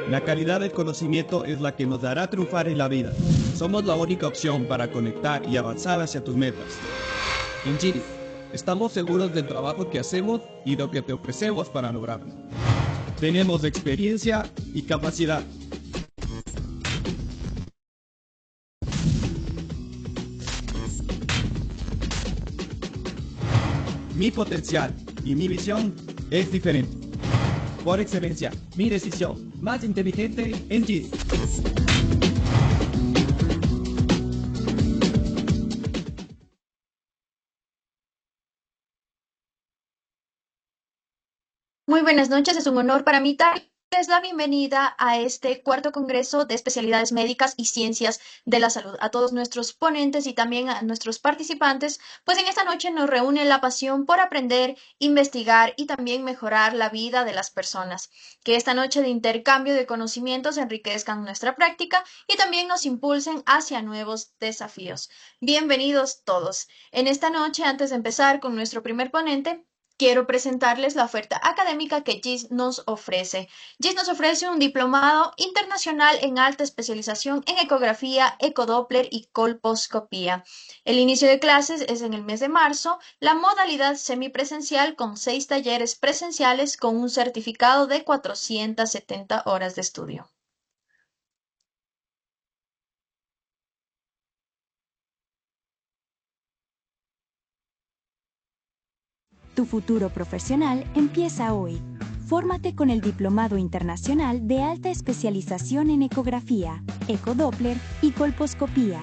La calidad del conocimiento es la que nos hará triunfar en la vida. Somos la única opción para conectar y avanzar hacia tus metas. En GIS, estamos seguros del trabajo que hacemos y lo que te ofrecemos para lograrlo. Tenemos experiencia y capacidad. Mi potencial y mi visión es diferente. Por excelencia, mi decisión más inteligente en GIS. Muy buenas noches, es un honor para mí darles la bienvenida a este cuarto Congreso de Especialidades Médicas y Ciencias de la Salud. A todos nuestros ponentes y también a nuestros participantes, pues en esta noche nos reúne la pasión por aprender, investigar y también mejorar la vida de las personas. Que esta noche de intercambio de conocimientos enriquezcan nuestra práctica y también nos impulsen hacia nuevos desafíos. Bienvenidos todos. En esta noche, antes de empezar con nuestro primer ponente, quiero presentarles la oferta académica que GIS nos ofrece. GIS nos ofrece un diplomado internacional en alta especialización en ecografía, ecodoppler y colposcopía. El inicio de clases es en el mes de marzo, la modalidad semipresencial con 6 talleres presenciales con un certificado de 470 horas de estudio. Tu futuro profesional empieza hoy. Fórmate con el Diplomado Internacional de Alta Especialización en Ecografía, Ecodoppler y Colposcopía.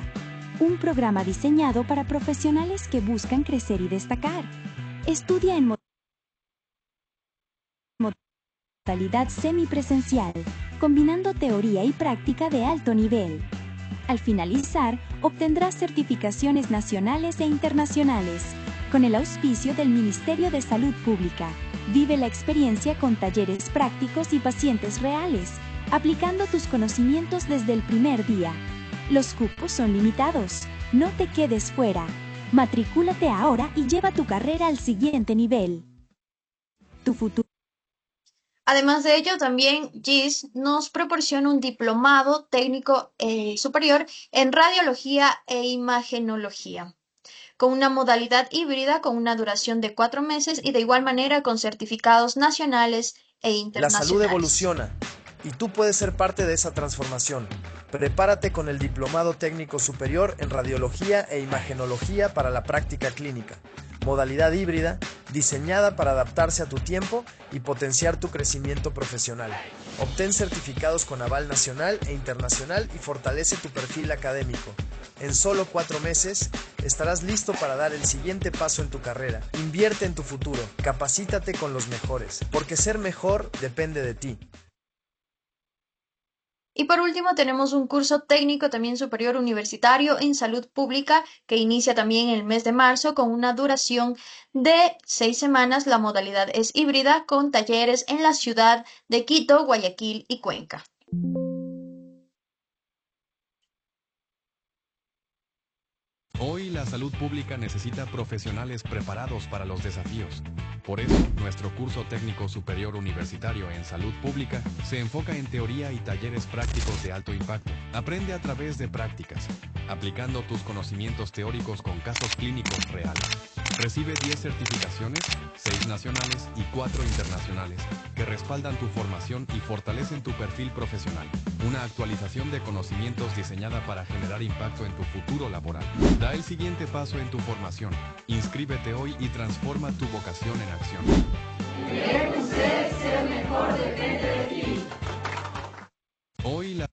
Un programa diseñado para profesionales que buscan crecer y destacar. Estudia en modalidad semipresencial, combinando teoría y práctica de alto nivel. Al finalizar, obtendrás certificaciones nacionales e internacionales. Con el auspicio del Ministerio de Salud Pública, vive la experiencia con talleres prácticos y pacientes reales, aplicando tus conocimientos desde el primer día. Los cupos son limitados. No te quedes fuera. Matricúlate ahora y lleva tu carrera al siguiente nivel. Tu futuro. Además de ello, también GIS nos proporciona un diplomado técnico superior en radiología e imagenología, con una modalidad híbrida con una duración de 4 meses y de igual manera con certificados nacionales e La salud internacionales. evoluciona y tú puedes ser parte de esa transformación. Prepárate con el Diplomado Técnico Superior en Radiología e Imagenología para la práctica clínica. Modalidad híbrida, diseñada para adaptarse a tu tiempo y potenciar tu crecimiento profesional. Obtén certificados con aval nacional e internacional y fortalece tu perfil académico. En solo 4 meses estarás listo para dar el siguiente paso en tu carrera. Invierte en tu futuro, capacítate con los mejores, porque ser mejor depende de ti. Y por último, tenemos un curso técnico también superior universitario en salud pública que inicia también en el mes de marzo con una duración de 6 semanas. La modalidad es híbrida con talleres en la ciudad de Quito, Guayaquil y Cuenca. Hoy la salud pública necesita profesionales preparados para los desafíos. Por eso, nuestro curso técnico superior universitario en salud pública se enfoca en teoría y talleres prácticos de alto impacto. Aprende a través de prácticas, aplicando tus conocimientos teóricos con casos clínicos reales. Recibe 10 certificaciones, 6 nacionales y 4 internacionales, que respaldan tu formación y fortalecen tu perfil profesional. Una actualización de conocimientos diseñada para generar impacto en tu futuro laboral. Da el siguiente paso en tu formación. Inscríbete hoy y transforma tu vocación en acción. Ser mejor depende de ti. Hoy la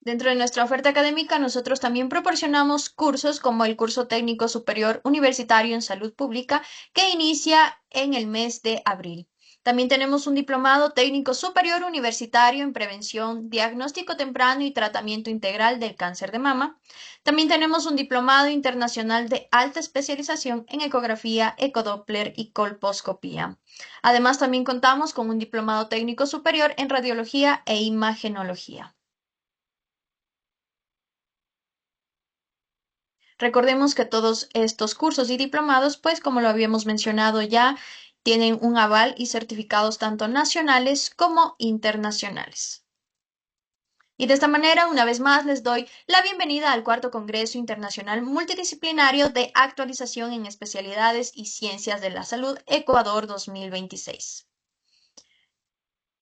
Dentro de nuestra oferta académica, nosotros también proporcionamos cursos como el curso técnico superior universitario en salud pública que inicia en el mes de abril. También tenemos un diplomado técnico superior universitario en prevención, diagnóstico temprano y tratamiento integral del cáncer de mama. También tenemos un diplomado internacional de alta especialización en ecografía, ecodoppler y colposcopía. Además, también contamos con un diplomado técnico superior en radiología e imagenología. Recordemos que todos estos cursos y diplomados, pues como lo habíamos mencionado ya, Tienen un aval y certificados tanto nacionales como internacionales. Y de esta manera, una vez más, les doy la bienvenida al Cuarto Congreso Internacional Multidisciplinario de Actualización en Especialidades y Ciencias de la Salud Ecuador 2026.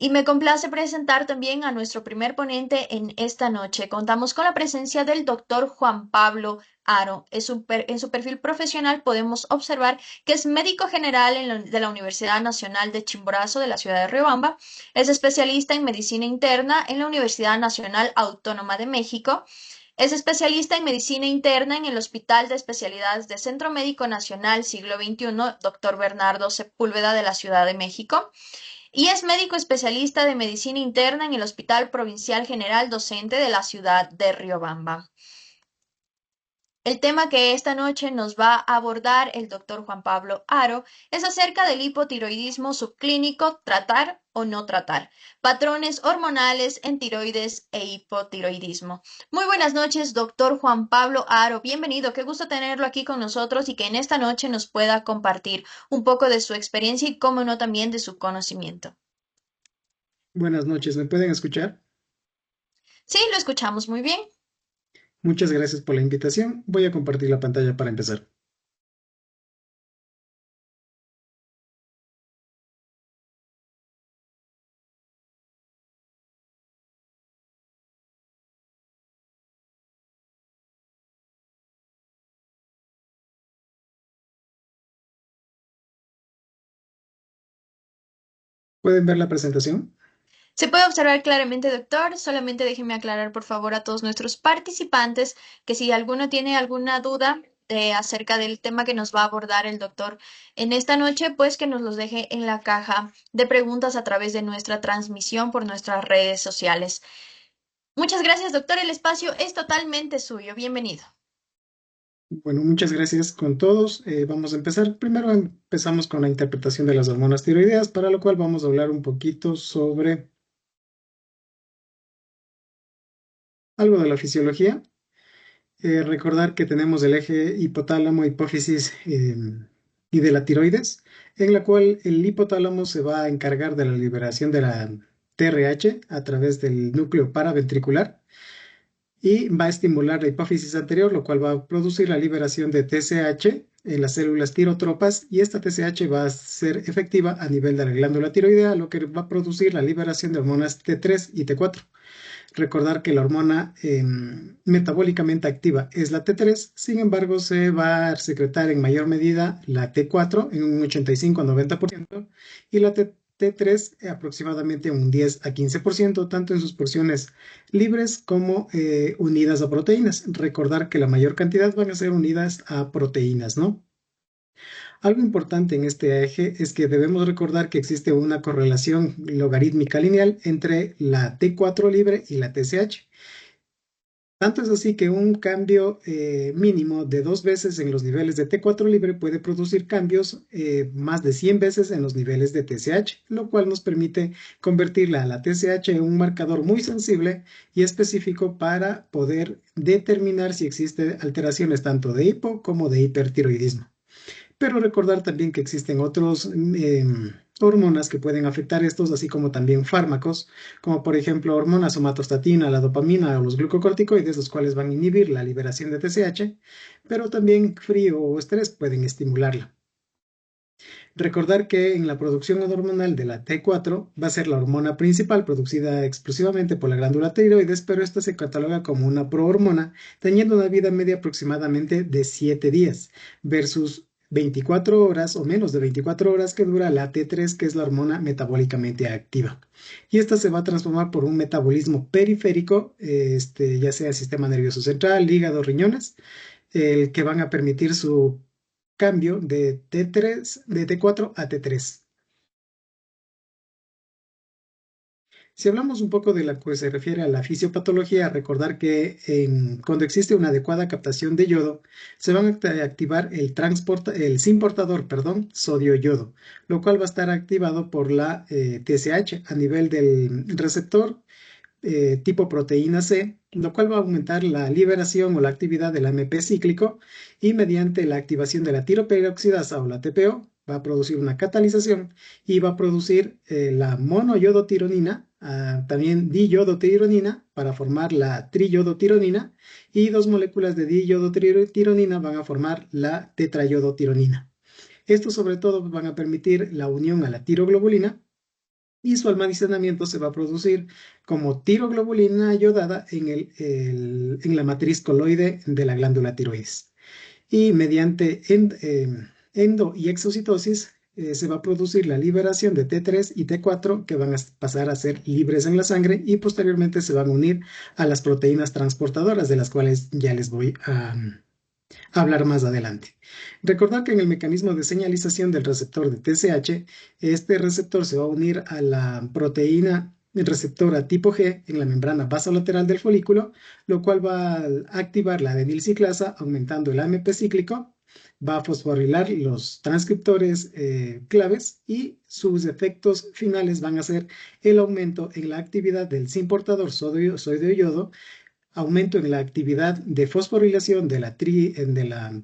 Y me complace presentar también a nuestro primer ponente en esta noche. Contamos con la presencia del doctor Juan Pablo Haro. En su perfil profesional podemos observar que es médico general de la Universidad Nacional de Chimborazo de la ciudad de Riobamba. Es especialista en medicina interna en la Universidad Nacional Autónoma de México. Es especialista en medicina interna en el Hospital de Especialidades de Centro Médico Nacional Siglo XXI, doctor Bernardo Sepúlveda de la Ciudad de México. Y es médico especialista de medicina interna en el Hospital Provincial General Docente de la ciudad de Riobamba. El tema que esta noche nos va a abordar el doctor Juan Pablo Haro es acerca del hipotiroidismo subclínico, tratar o no tratar, patrones hormonales en tiroides e hipotiroidismo. Muy buenas noches, doctor Juan Pablo Haro. Bienvenido, qué gusto tenerlo aquí con nosotros y que en esta noche nos pueda compartir un poco de su experiencia y, cómo no, también de su conocimiento. Buenas noches, ¿me pueden escuchar? Sí, lo escuchamos muy bien. Muchas gracias por la invitación. Voy a compartir la pantalla para empezar. ¿Pueden ver la presentación? Se puede observar claramente, doctor. Solamente déjeme aclarar, por favor, a todos nuestros participantes que si alguno tiene alguna duda acerca del tema que nos va a abordar el doctor en esta noche, pues que nos los deje en la caja de preguntas a través de nuestra transmisión por nuestras redes sociales. Muchas gracias, doctor. El espacio es totalmente suyo. Bienvenido. Bueno, muchas gracias con todos. Vamos a empezar. Primero empezamos con la interpretación de las hormonas tiroideas, para lo cual vamos a hablar un poquito sobre algo de la fisiología. Recordar que tenemos el eje hipotálamo, hipófisis y de la tiroides, en la cual el hipotálamo se va a encargar de la liberación de la TRH a través del núcleo paraventricular y va a estimular la hipófisis anterior, lo cual va a producir la liberación de TSH en las células tirotropas, y esta TSH va a ser efectiva a nivel de la glándula tiroidea, lo que va a producir la liberación de hormonas T3 y T4. Recordar que la hormona metabólicamente activa es la T3, sin embargo se va a secretar en mayor medida la T4 en un 85 a 90% y la T3 aproximadamente un 10 a 15%, tanto en sus porciones libres como unidas a proteínas. Recordar que la mayor cantidad van a ser unidas a proteínas, ¿no? Algo importante en este eje es que debemos recordar que existe una correlación logarítmica lineal entre la T4 libre y la TSH. Tanto es así que un cambio mínimo de 2 veces en los niveles de T4 libre puede producir cambios más de 100 veces en los niveles de TSH, lo cual nos permite convertirla a la TSH en un marcador muy sensible y específico para poder determinar si existen alteraciones tanto de hipo como de hipertiroidismo. Pero recordar también que existen otros hormonas que pueden afectar estos, así como también fármacos, como por ejemplo hormonas somatostatina, la dopamina o los glucocorticoides, los cuales van a inhibir la liberación de TSH, pero también frío o estrés pueden estimularla. Recordar que en la producción hormonal de la T4 va a ser la hormona principal producida exclusivamente por la glándula tiroides, pero esta se cataloga como una prohormona, teniendo una vida media aproximadamente de 7 días, versus 24 horas o menos de 24 horas que dura la T3, que es la hormona metabólicamente activa. Y esta se va a transformar por un metabolismo periférico, ya sea sistema nervioso central, hígado, riñones, que van a permitir su cambio de T4 a T3. Si hablamos un poco de lo que se refiere a la fisiopatología, recordar que cuando existe una adecuada captación de yodo, se van a activar el SIN portador, sodio-yodo, lo cual va a estar activado por la TSH a nivel del receptor tipo proteína C, lo cual va a aumentar la liberación o la actividad del AMP cíclico, y mediante la activación de la tiroperoxidasa o la TPO va a producir una catalización y va a producir la monoyodotironina, también diyodotironina para formar la triyodotironina, y dos moléculas de diyodotironina van a formar la tetrayodotironina. Estos sobre todo van a permitir la unión a la tiroglobulina y su almacenamiento se va a producir como tiroglobulina iodada en la matriz coloide de la glándula tiroides. Y mediante endo y exocitosis se va a producir la liberación de T3 y T4 que van a pasar a ser libres en la sangre y posteriormente se van a unir a las proteínas transportadoras de las cuales ya les voy a hablar más adelante. Recordar que en el mecanismo de señalización del receptor de TSH, este receptor se va a unir a la proteína receptora tipo G en la membrana basolateral del folículo, lo cual va a activar la adenilciclasa aumentando el AMP cíclico, va a fosforilar los transcriptores claves y sus efectos finales van a ser el aumento en la actividad del SIN portador sodio-yodo, aumento en la actividad de fosforilación de la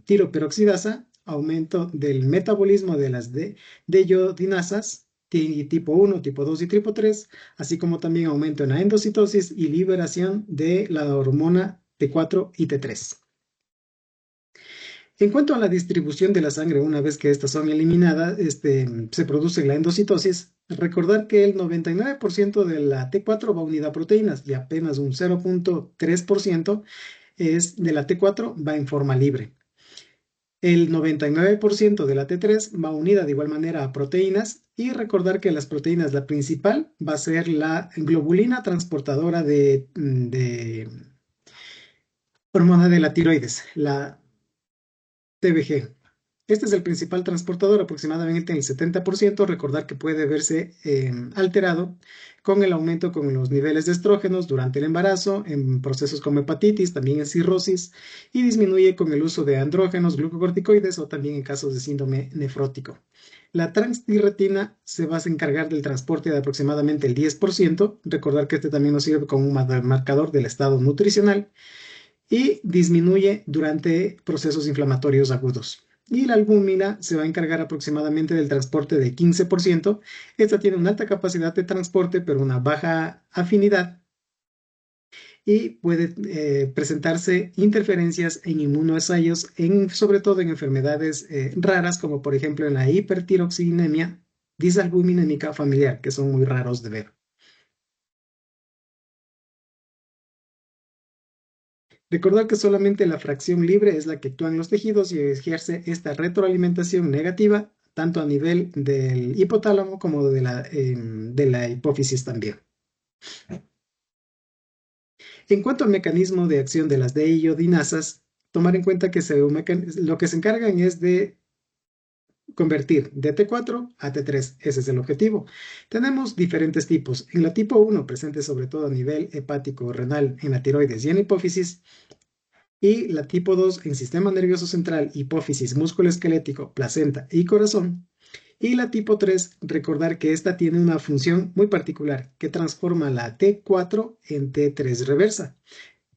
tiroperoxidasa, aumento del metabolismo de las deyodinasas, tipo 1, tipo 2 y tipo 3, así como también aumento en la endocitosis y liberación de la hormona T4 y T3. En cuanto a la distribución de la sangre, una vez que estas son eliminadas, se produce la endocitosis. Recordar que el 99% de la T4 va unida a proteínas y apenas un 0.3% de la T4 va en forma libre. El 99% de la T3 va unida de igual manera a proteínas y recordar que las proteínas, la principal va a ser la globulina transportadora de hormona de la tiroides, la TBG. Este es el principal transportador, aproximadamente en el 70%. Recordar que puede verse alterado con el aumento con los niveles de estrógenos durante el embarazo, en procesos como hepatitis, también en cirrosis, y disminuye con el uso de andrógenos, glucocorticoides o también en casos de síndrome nefrótico. La transtirretina se va a encargar del transporte de aproximadamente el 10%. Recordar que este también nos sirve como un marcador del estado nutricional y disminuye durante procesos inflamatorios agudos. Y la albúmina se va a encargar aproximadamente del transporte de 15%. Esta tiene una alta capacidad de transporte, pero una baja afinidad. Y puede presentarse interferencias en inmunoensayos, sobre todo en enfermedades raras, como por ejemplo en la hipertiroxinemia disalbuminémica familiar, que son muy raros de ver. Recordar que solamente la fracción libre es la que actúa en los tejidos y ejerce esta retroalimentación negativa, tanto a nivel del hipotálamo como de la hipófisis también. En cuanto al mecanismo de acción de las deyodinasas, tomar en cuenta que lo que se encargan es de convertir de T4 a T3. Ese es el objetivo. Tenemos diferentes tipos. En la tipo 1, presente sobre todo a nivel hepático, renal, en la tiroides y en la hipófisis. Y la tipo 2 en sistema nervioso central, hipófisis, músculo esquelético, placenta y corazón. Y la tipo 3, recordar que esta tiene una función muy particular que transforma la T4 en T3 reversa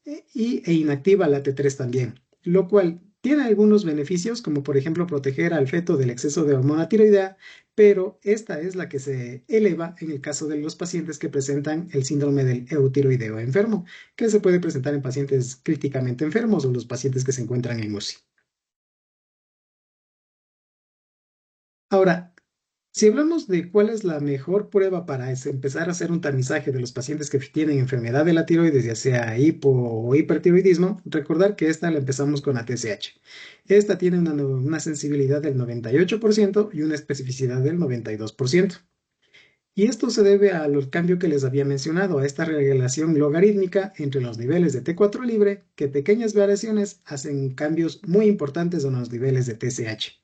e inactiva la T3 también, lo cual tiene algunos beneficios, como por ejemplo proteger al feto del exceso de hormona tiroidea, pero esta es la que se eleva en el caso de los pacientes que presentan el síndrome del eutiroideo enfermo, que se puede presentar en pacientes críticamente enfermos o los pacientes que se encuentran en UCI. Ahora, si hablamos de cuál es la mejor prueba para empezar a hacer un tamizaje de los pacientes que tienen enfermedad de la tiroides, ya sea hipo o hipertiroidismo, recordar que esta la empezamos con la TSH. Esta tiene una sensibilidad del 98% y una especificidad del 92%. Y esto se debe al cambio que les había mencionado, a esta relación logarítmica entre los niveles de T4 libre, que pequeñas variaciones hacen cambios muy importantes en los niveles de TSH.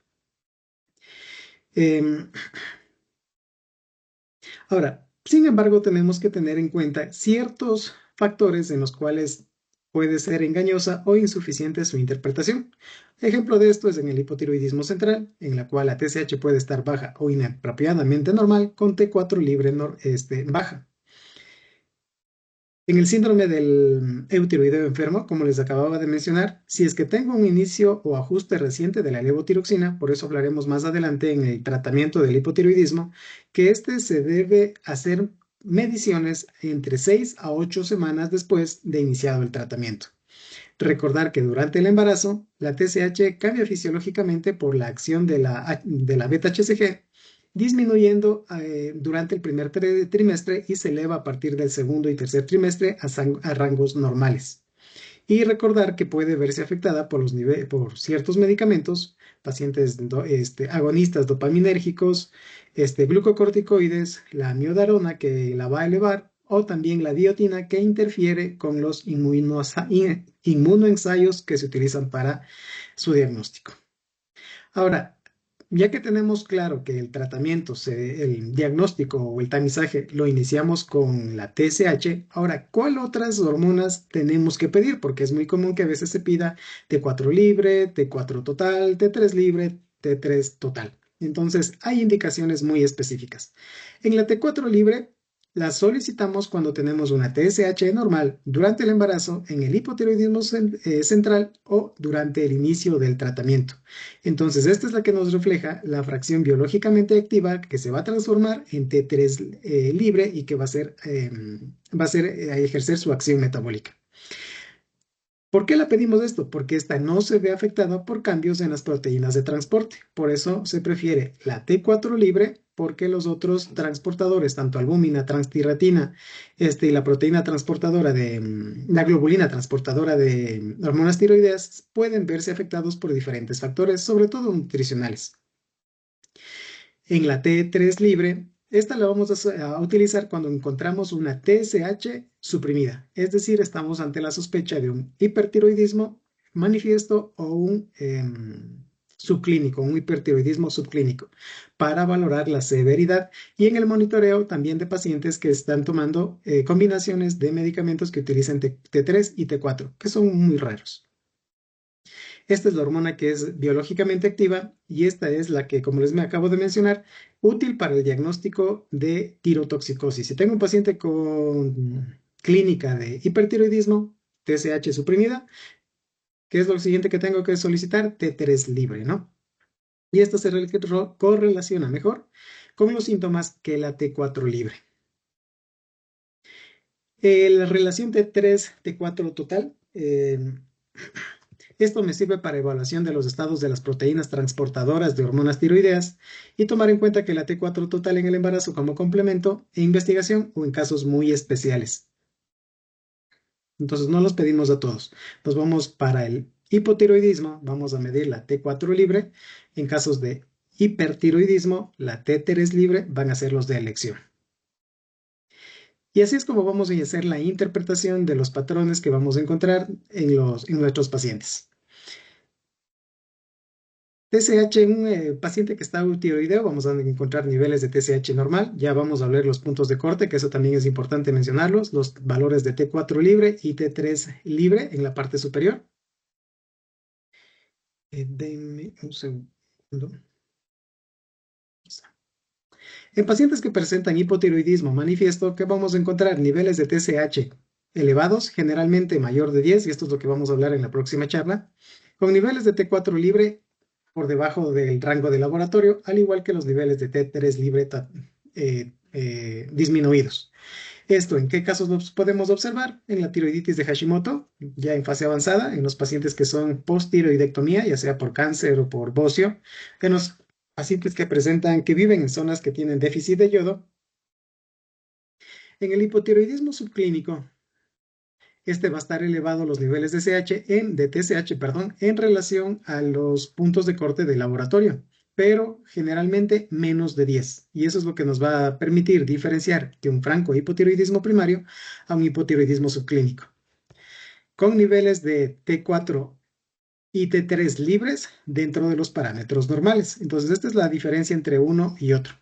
Ahora, sin embargo, tenemos que tener en cuenta ciertos factores en los cuales puede ser engañosa o insuficiente su interpretación. Ejemplo de esto es en el hipotiroidismo central, en la cual la TSH puede estar baja o inapropiadamente normal con T4 libre baja. En el síndrome del eutiroideo enfermo, como les acababa de mencionar, si es que tengo un inicio o ajuste reciente de la levotiroxina, por eso hablaremos más adelante en el tratamiento del hipotiroidismo, que este se debe hacer mediciones entre 6 a 8 semanas después de iniciado el tratamiento. Recordar que durante el embarazo, la TSH cambia fisiológicamente por la acción de la beta-HCG, disminuyendo durante el primer trimestre y se eleva a partir del segundo y tercer trimestre a rangos normales. Y recordar que puede verse afectada por ciertos medicamentos, pacientes agonistas dopaminérgicos, glucocorticoides, la amiodarona que la va a elevar, o también la diotina que interfiere con los inmunoensayos que se utilizan para su diagnóstico. Ahora, ya que tenemos claro que el tratamiento, el diagnóstico o el tamizaje lo iniciamos con la TSH, ahora, ¿cuál otras hormonas tenemos que pedir? Porque es muy común que a veces se pida T4 libre, T4 total, T3 libre, T3 total. Entonces, hay indicaciones muy específicas. En la T4 libre, la solicitamos cuando tenemos una TSH normal durante el embarazo, en el hipotiroidismo central o durante el inicio del tratamiento. Entonces, esta es la que nos refleja la fracción biológicamente activa que se va a transformar en T3 libre y que va a ejercer su acción metabólica. ¿Por qué la pedimos esto? Porque esta no se ve afectada por cambios en las proteínas de transporte. Por eso se prefiere la T4 libre, porque los otros transportadores, tanto albúmina, transtiratina, y la proteína transportadora la globulina transportadora de hormonas tiroideas, pueden verse afectados por diferentes factores, sobre todo nutricionales. En la T3 libre, esta la vamos a utilizar cuando encontramos una TSH suprimida, es decir, estamos ante la sospecha de un hipertiroidismo manifiesto o un subclínico, un hipertiroidismo subclínico, para valorar la severidad y en el monitoreo también de pacientes que están tomando combinaciones de medicamentos que utilizan T3 y T4, que son muy raros. Esta es la hormona que es biológicamente activa y esta es la que, como les acabo de mencionar, útil para el diagnóstico de tirotoxicosis. Si tengo un paciente con clínica de hipertiroidismo, TSH suprimida, ¿qué es lo siguiente que tengo que solicitar? T3 libre, ¿no? Y esto se correlaciona mejor con los síntomas que la T4 libre. La relación T3-T4 total, esto me sirve para evaluación de los estados de las proteínas transportadoras de hormonas tiroideas y tomar en cuenta que la T4 total en el embarazo como complemento e investigación o en casos muy especiales. Entonces no los pedimos a todos. Nos vamos para el hipotiroidismo, vamos a medir la T4 libre. En casos de hipertiroidismo, la T3 libre van a ser los de elección. Y así es como vamos a hacer la interpretación de los patrones que vamos a encontrar en nuestros pacientes. TSH en un paciente que está eutiroideo, vamos a encontrar niveles de TSH normal. Ya vamos a ver los puntos de corte, que eso también es importante mencionarlos. Los valores de T4 libre y T3 libre en la parte superior. Denme un segundo. En pacientes que presentan hipotiroidismo manifiesto, que vamos a encontrar niveles de TSH elevados, generalmente mayor de 10, y esto es lo que vamos a hablar en la próxima charla, con niveles de T4 libre por debajo del rango de laboratorio, al igual que los niveles de T3 libre disminuidos. ¿Esto en qué casos los podemos observar? En la tiroiditis de Hashimoto, ya en fase avanzada, en los pacientes que son post-tiroidectomía, ya sea por cáncer o por bocio, en los pacientes que viven en zonas que tienen déficit de yodo. En el hipotiroidismo subclínico, este va a estar elevado los niveles de TSH, en relación a los puntos de corte del laboratorio, pero generalmente menos de 10. Y eso es lo que nos va a permitir diferenciar de un franco hipotiroidismo primario a un hipotiroidismo subclínico. Con niveles de T4 y T3 libres dentro de los parámetros normales. Entonces, esta es la diferencia entre uno y otro.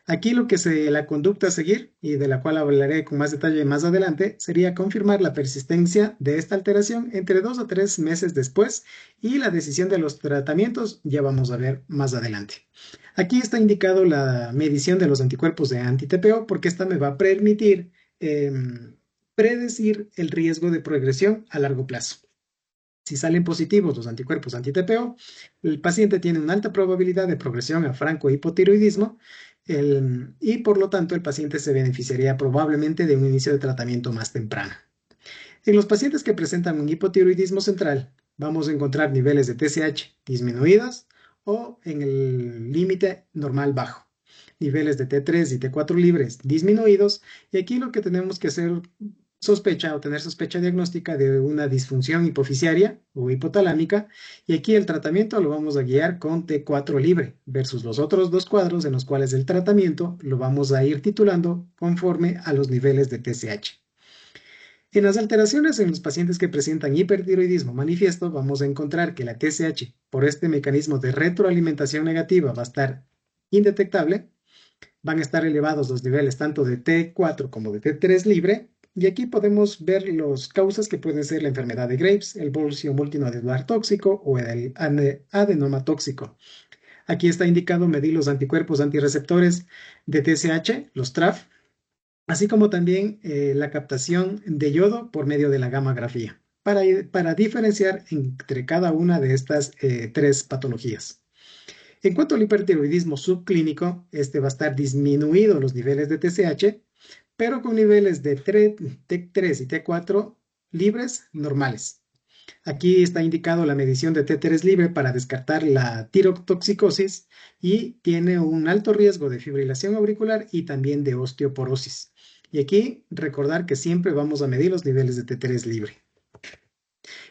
Aquí la conducta a seguir, y de la cual hablaré con más detalle más adelante, sería confirmar la persistencia de esta alteración entre 2 a 3 meses después y la decisión de los tratamientos ya vamos a ver más adelante. Aquí está indicado la medición de los anticuerpos de anti-TPO porque esta me va a permitir predecir el riesgo de progresión a largo plazo. Si salen positivos los anticuerpos anti-TPO, el paciente tiene una alta probabilidad de progresión a francohipotiroidismo y por lo tanto el paciente se beneficiaría probablemente de un inicio de tratamiento más temprano. En los pacientes que presentan un hipotiroidismo central, vamos a encontrar niveles de TSH disminuidos o en el límite normal bajo, niveles de T3 y T4 libres disminuidos, y aquí lo que tenemos que hacer sospecha o tener sospecha diagnóstica de una disfunción hipofisiaria o hipotalámica, y aquí el tratamiento lo vamos a guiar con T4 libre versus los otros dos cuadros en los cuales el tratamiento lo vamos a ir titulando conforme a los niveles de TSH. En las alteraciones en los pacientes que presentan hipertiroidismo manifiesto, vamos a encontrar que la TSH, por este mecanismo de retroalimentación negativa, va a estar indetectable. Van a estar elevados los niveles tanto de T4 como de T3 libre. Y aquí podemos ver las causas que pueden ser la enfermedad de Graves, el bolsio multinodular tóxico o el adenoma tóxico. Aquí está indicado medir los anticuerpos antirreceptores de TSH, los TRAF, así como también la captación de yodo por medio de la gammagrafía, para diferenciar entre cada una de estas tres patologías. En cuanto al hipertiroidismo subclínico, este va a estar disminuido los niveles de TSH, pero con niveles de T3 y T4 libres normales. Aquí está indicado la medición de T3 libre para descartar la tirotoxicosis y tiene un alto riesgo de fibrilación auricular y también de osteoporosis. Y aquí recordar que siempre vamos a medir los niveles de T3 libre.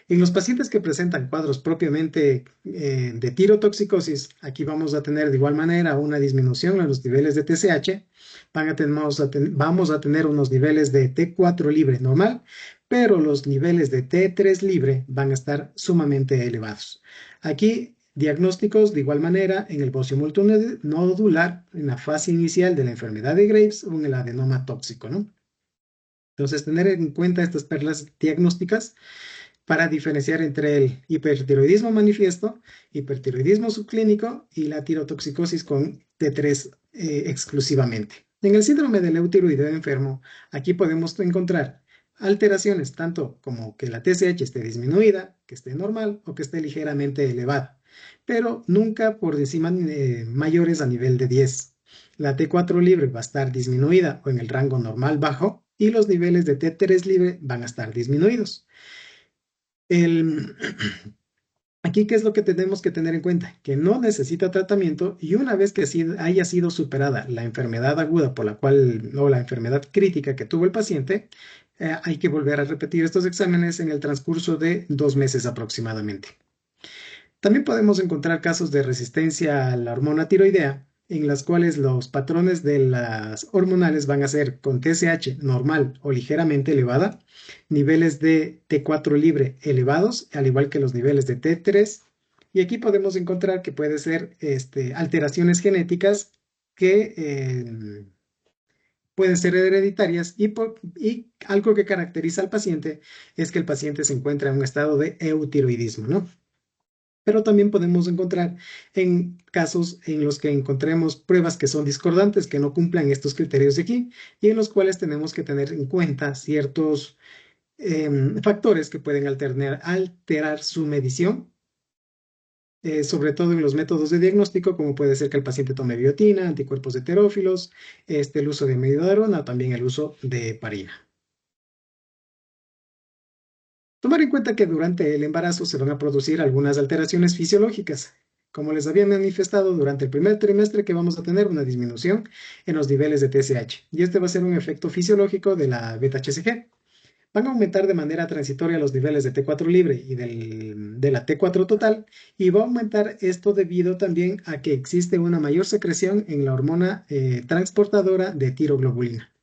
En los pacientes que presentan cuadros propiamente de tirotoxicosis, aquí vamos a tener de igual manera una disminución en los niveles de TSH. Vamos a tener unos niveles de T4 libre normal, pero los niveles de T3 libre van a estar sumamente elevados. Aquí diagnósticos de igual manera en el bocio multinodular, en la fase inicial de la enfermedad de Graves o en el adenoma tóxico, ¿no? Entonces, tener en cuenta estas perlas diagnósticas para diferenciar entre el hipertiroidismo manifiesto, hipertiroidismo subclínico y la tirotoxicosis con T3 exclusivamente. En el síndrome del eutiroideo enfermo, aquí podemos encontrar alteraciones tanto como que la TSH esté disminuida, que esté normal o que esté ligeramente elevada, pero nunca por encima mayores a nivel de 10. La T4 libre va a estar disminuida o en el rango normal bajo y los niveles de T3 libre van a estar disminuidos. Aquí, ¿qué es lo que tenemos que tener en cuenta? Que no necesita tratamiento y una vez que haya sido superada la enfermedad aguda por la cual, o la enfermedad crítica que tuvo el paciente, hay que volver a repetir estos exámenes en el transcurso de 2 meses aproximadamente. También podemos encontrar casos de resistencia a la hormona tiroidea, en las cuales los patrones de las hormonales van a ser con TSH normal o ligeramente elevada, niveles de T4 libre elevados, al igual que los niveles de T3, y aquí podemos encontrar que puede ser alteraciones genéticas que pueden ser hereditarias y algo que caracteriza al paciente es que el paciente se encuentra en un estado de eutiroidismo, ¿no? Pero también podemos encontrar en casos en los que encontremos pruebas que son discordantes, que no cumplan estos criterios de aquí, y en los cuales tenemos que tener en cuenta ciertos factores que pueden alterar su medición, sobre todo en los métodos de diagnóstico, como puede ser que el paciente tome biotina, anticuerpos heterófilos, el uso de amiodarona o también el uso de heparina. Tomar en cuenta que durante el embarazo se van a producir algunas alteraciones fisiológicas. Como les había manifestado, durante el primer trimestre que vamos a tener una disminución en los niveles de TSH. Y este va a ser un efecto fisiológico de la beta-HCG. Van a aumentar de manera transitoria los niveles de T4 libre y de la T4 total. Y va a aumentar esto debido también a que existe una mayor secreción en la hormona transportadora de tiroglobulina.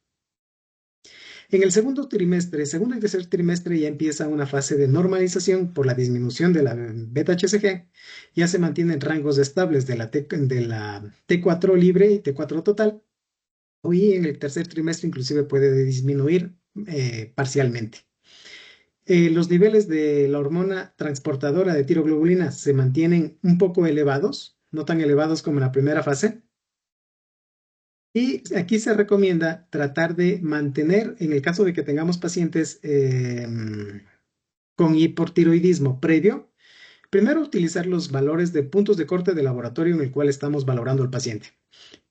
En el segundo y tercer trimestre ya empieza una fase de normalización por la disminución de la beta-HCG. Ya se mantienen rangos estables de la T4 libre y T4 total. Y en el tercer trimestre inclusive puede disminuir parcialmente. Los niveles de la hormona transportadora de tiroglobulina se mantienen un poco elevados, no tan elevados como en la primera fase. Y aquí se recomienda tratar de mantener, en el caso de que tengamos pacientes con hipotiroidismo previo, primero utilizar los valores de puntos de corte de laboratorio en el cual estamos valorando al paciente.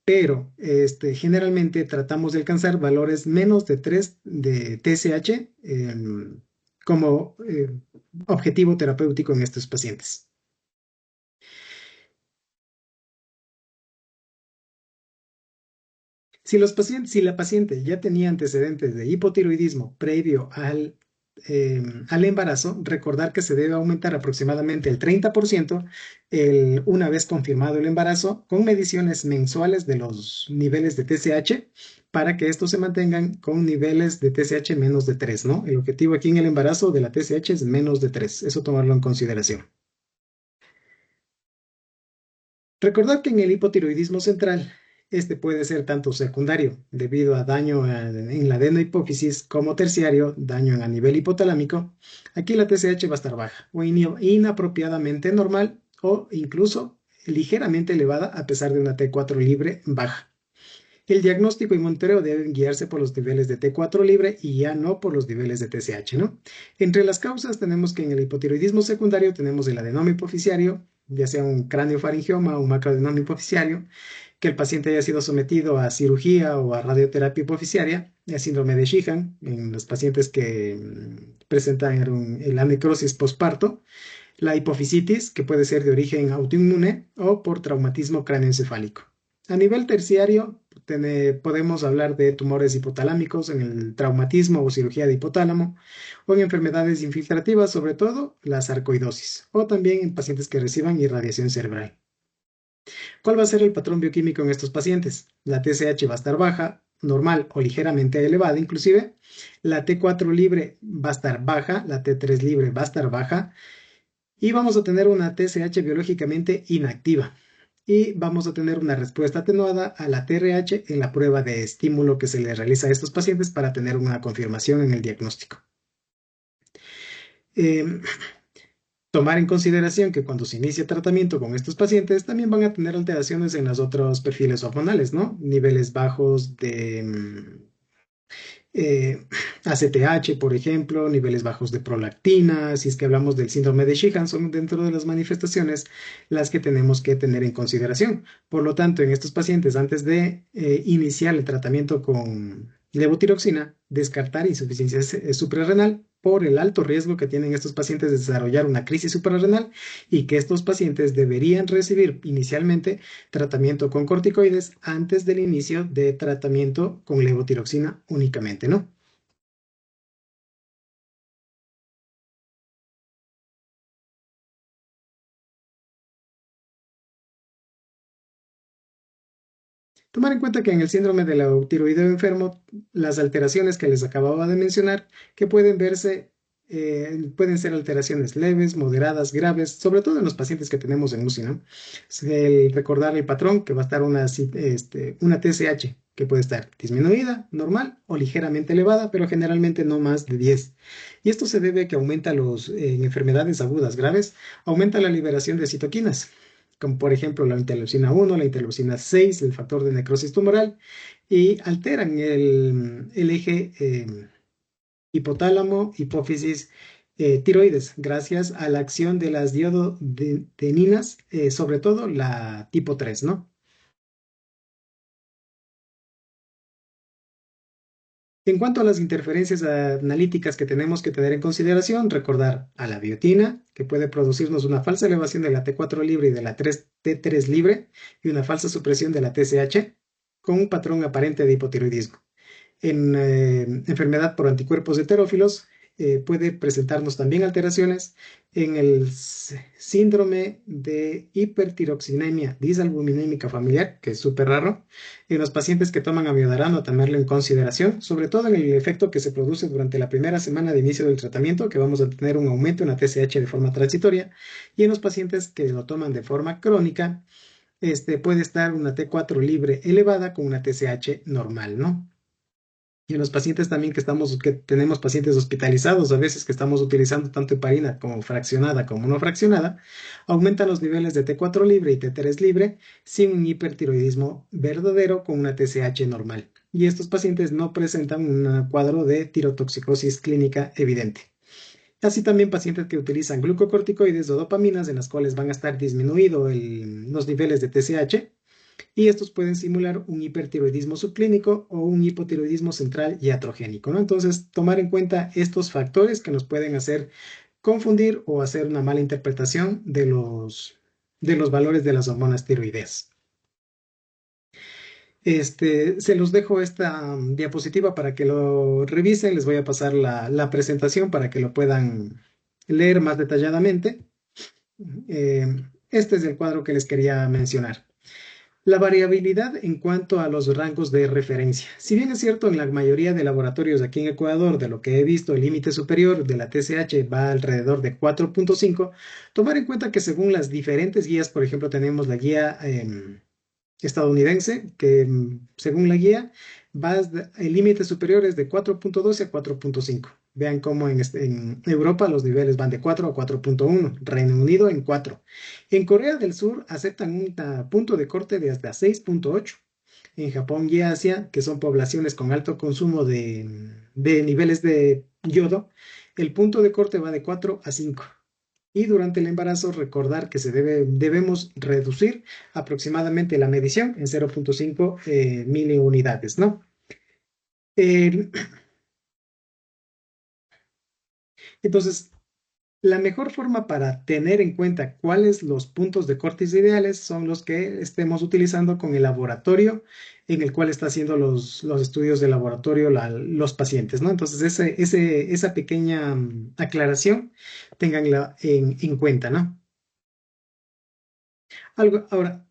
Pero generalmente tratamos de alcanzar valores menos de 3 de TSH como objetivo terapéutico en estos pacientes. Si la paciente ya tenía antecedentes de hipotiroidismo previo al embarazo, recordar que se debe aumentar aproximadamente el 30% una vez confirmado el embarazo con mediciones mensuales de los niveles de TSH para que estos se mantengan con niveles de TSH menos de 3, ¿no? El objetivo aquí en el embarazo de la TSH es menos de 3, eso tomarlo en consideración. Recordar que en el hipotiroidismo central, este puede ser tanto secundario debido a daño en la adenohipófisis como terciario, daño a nivel hipotalámico. Aquí la TSH va a estar baja o inapropiadamente normal o incluso ligeramente elevada a pesar de una T4 libre baja. El diagnóstico y monitoreo deben guiarse por los niveles de T4 libre y ya no por los niveles de TSH, ¿no? Entre las causas tenemos que en el hipotiroidismo secundario tenemos el adenoma hipoficiario, ya sea un craniofaringioma o un macroadenoma hipoficiario, que el paciente haya sido sometido a cirugía o a radioterapia hipoficiaria, el síndrome de Sheehan, en los pacientes que presentan la necrosis postparto, la hipofisitis, que puede ser de origen autoinmune o por traumatismo cráneoencefálico. A nivel terciario, podemos hablar de tumores hipotalámicos en el traumatismo o cirugía de hipotálamo, o en enfermedades infiltrativas, sobre todo la sarcoidosis, o también en pacientes que reciban irradiación cerebral. ¿Cuál va a ser el patrón bioquímico en estos pacientes? La TSH va a estar baja, normal o ligeramente elevada inclusive. La T4 libre va a estar baja, la T3 libre va a estar baja. Y vamos a tener una TSH biológicamente inactiva. Y vamos a tener una respuesta atenuada a la TRH en la prueba de estímulo que se le realiza a estos pacientes para tener una confirmación en el diagnóstico. Tomar en consideración que cuando se inicia tratamiento con estos pacientes también van a tener alteraciones en los otros perfiles hormonales, ¿no? Niveles bajos de ACTH, por ejemplo, niveles bajos de prolactina, si es que hablamos del síndrome de Sheehan, son dentro de las manifestaciones las que tenemos que tener en consideración. Por lo tanto, en estos pacientes, antes de iniciar el tratamiento con levotiroxina, descartar insuficiencia suprarrenal por el alto riesgo que tienen estos pacientes de desarrollar una crisis suprarrenal y que estos pacientes deberían recibir inicialmente tratamiento con corticoides antes del inicio de tratamiento con levotiroxina únicamente, ¿no? Tomar en cuenta que en el síndrome del tiroideo enfermo, las alteraciones que les acababa de mencionar, que pueden verse, pueden ser alteraciones leves, moderadas, graves, sobre todo en los pacientes que tenemos en UCI, ¿no? Recordar el patrón que va a estar una TSH que puede estar disminuida, normal o ligeramente elevada, pero generalmente no más de 10. Y esto se debe a que aumenta en enfermedades agudas graves, aumenta la liberación de citoquinas, como por ejemplo la interleucina 1, la interleucina 6, el factor de necrosis tumoral, y alteran el eje hipotálamo, hipófisis, tiroides, gracias a la acción de las diodoteninas, sobre todo la tipo 3, ¿no? En cuanto a las interferencias analíticas que tenemos que tener en consideración, recordar a la biotina, que puede producirnos una falsa elevación de la T4 libre y de la T3 libre y una falsa supresión de la TSH con un patrón aparente de hipotiroidismo. En enfermedad por anticuerpos heterófilos, puede presentarnos también alteraciones en el síndrome de hipertiroxinemia disalbuminémica familiar, que es súper raro, en los pacientes que toman amiodarano, a tomarlo en consideración, sobre todo en el efecto que se produce durante la primera semana de inicio del tratamiento, que vamos a tener un aumento en la TSH de forma transitoria, y en los pacientes que lo toman de forma crónica, puede estar una T4 libre elevada con una TSH normal, ¿no? Y en los pacientes también que tenemos pacientes hospitalizados, a veces que estamos utilizando tanto heparina como fraccionada como no fraccionada, aumentan los niveles de T4 libre y T3 libre sin un hipertiroidismo verdadero con una TSH normal. Y estos pacientes no presentan un cuadro de tirotoxicosis clínica evidente. Así también pacientes que utilizan glucocorticoides o dopaminas en las cuales van a estar disminuidos los niveles de TSH y estos pueden simular un hipertiroidismo subclínico o un hipotiroidismo central iatrogénico, ¿no? Entonces, tomar en cuenta estos factores que nos pueden hacer confundir o hacer una mala interpretación de los valores de las hormonas tiroideas. Se los dejo esta diapositiva para que lo revisen. Les voy a pasar la presentación para que lo puedan leer más detalladamente. Este es el cuadro que les quería mencionar. La variabilidad en cuanto a los rangos de referencia. Si bien es cierto, en la mayoría de laboratorios aquí en Ecuador, de lo que he visto, el límite superior de la TSH va alrededor de 4.5, tomar en cuenta que según las diferentes guías, por ejemplo, tenemos la guía estadounidense, que según la guía, el límite superior es de 4.12 a 4.5. Vean cómo en Europa los niveles van de 4 a 4.1, Reino Unido en 4. En Corea del Sur aceptan un punto de corte de hasta 6.8. En Japón y Asia, que son poblaciones con alto consumo de niveles de yodo, el punto de corte va de 4 a 5. Y durante el embarazo recordar que debemos reducir aproximadamente la medición en 0.5 miliunidades, ¿no? Entonces, la mejor forma para tener en cuenta cuáles los puntos de cortes ideales son los que estemos utilizando con el laboratorio en el cual está haciendo los estudios de laboratorio los pacientes, ¿no? Entonces, esa pequeña aclaración, ténganla en cuenta, ¿no? Ahora,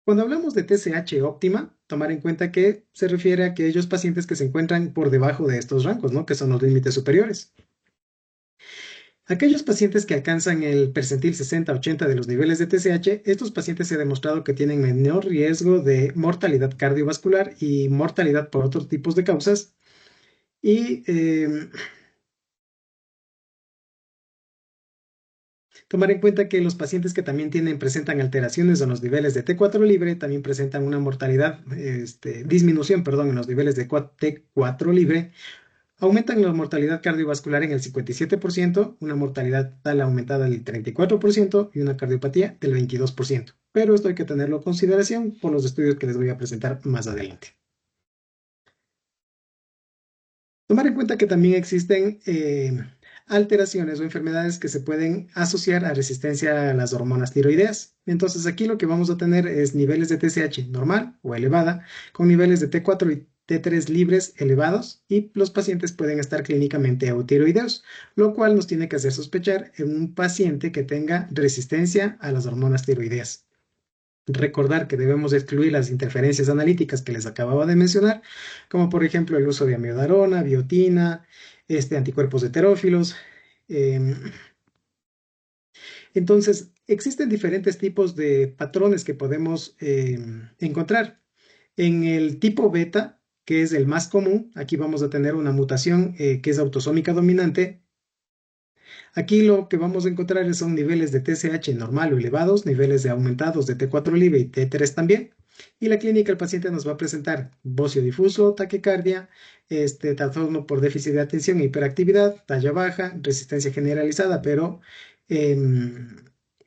cuando hablamos de TSH óptima, tomar en cuenta que se refiere a aquellos pacientes que se encuentran por debajo de estos rangos, ¿no? Que son los límites superiores. Aquellos pacientes que alcanzan el percentil 60-80 de los niveles de TSH, estos pacientes se ha demostrado que tienen menor riesgo de mortalidad cardiovascular y mortalidad por otros tipos de causas. Y tomar en cuenta que los pacientes que también presentan alteraciones en los niveles de T4 libre también presentan una disminución, perdón, en los niveles de T4 libre. Aumentan la mortalidad cardiovascular en el 57%, una mortalidad total aumentada del 34% y una cardiopatía del 22%. Pero esto hay que tenerlo en consideración por los estudios que les voy a presentar más adelante. Tomar en cuenta que también existen alteraciones o enfermedades que se pueden asociar a resistencia a las hormonas tiroideas. Entonces aquí lo que vamos a tener es niveles de TSH normal o elevada con niveles de T4 y T3 libres elevados y los pacientes pueden estar clínicamente eutiroideos, lo cual nos tiene que hacer sospechar en un paciente que tenga resistencia a las hormonas tiroideas. Recordar que debemos excluir las interferencias analíticas que les acababa de mencionar, como por ejemplo el uso de amiodarona, biotina, anticuerpos heterófilos. Entonces, existen diferentes tipos de patrones que podemos encontrar. En el tipo beta, que es el más común, aquí vamos a tener una mutación que es autosómica dominante. Aquí lo que vamos a encontrar son niveles de TSH normal o elevados, niveles de aumentados de T4 libre y T3 también. Y la clínica, el paciente nos va a presentar bocio difuso, taquicardia, trastorno por déficit de atención e hiperactividad, talla baja, resistencia generalizada, pero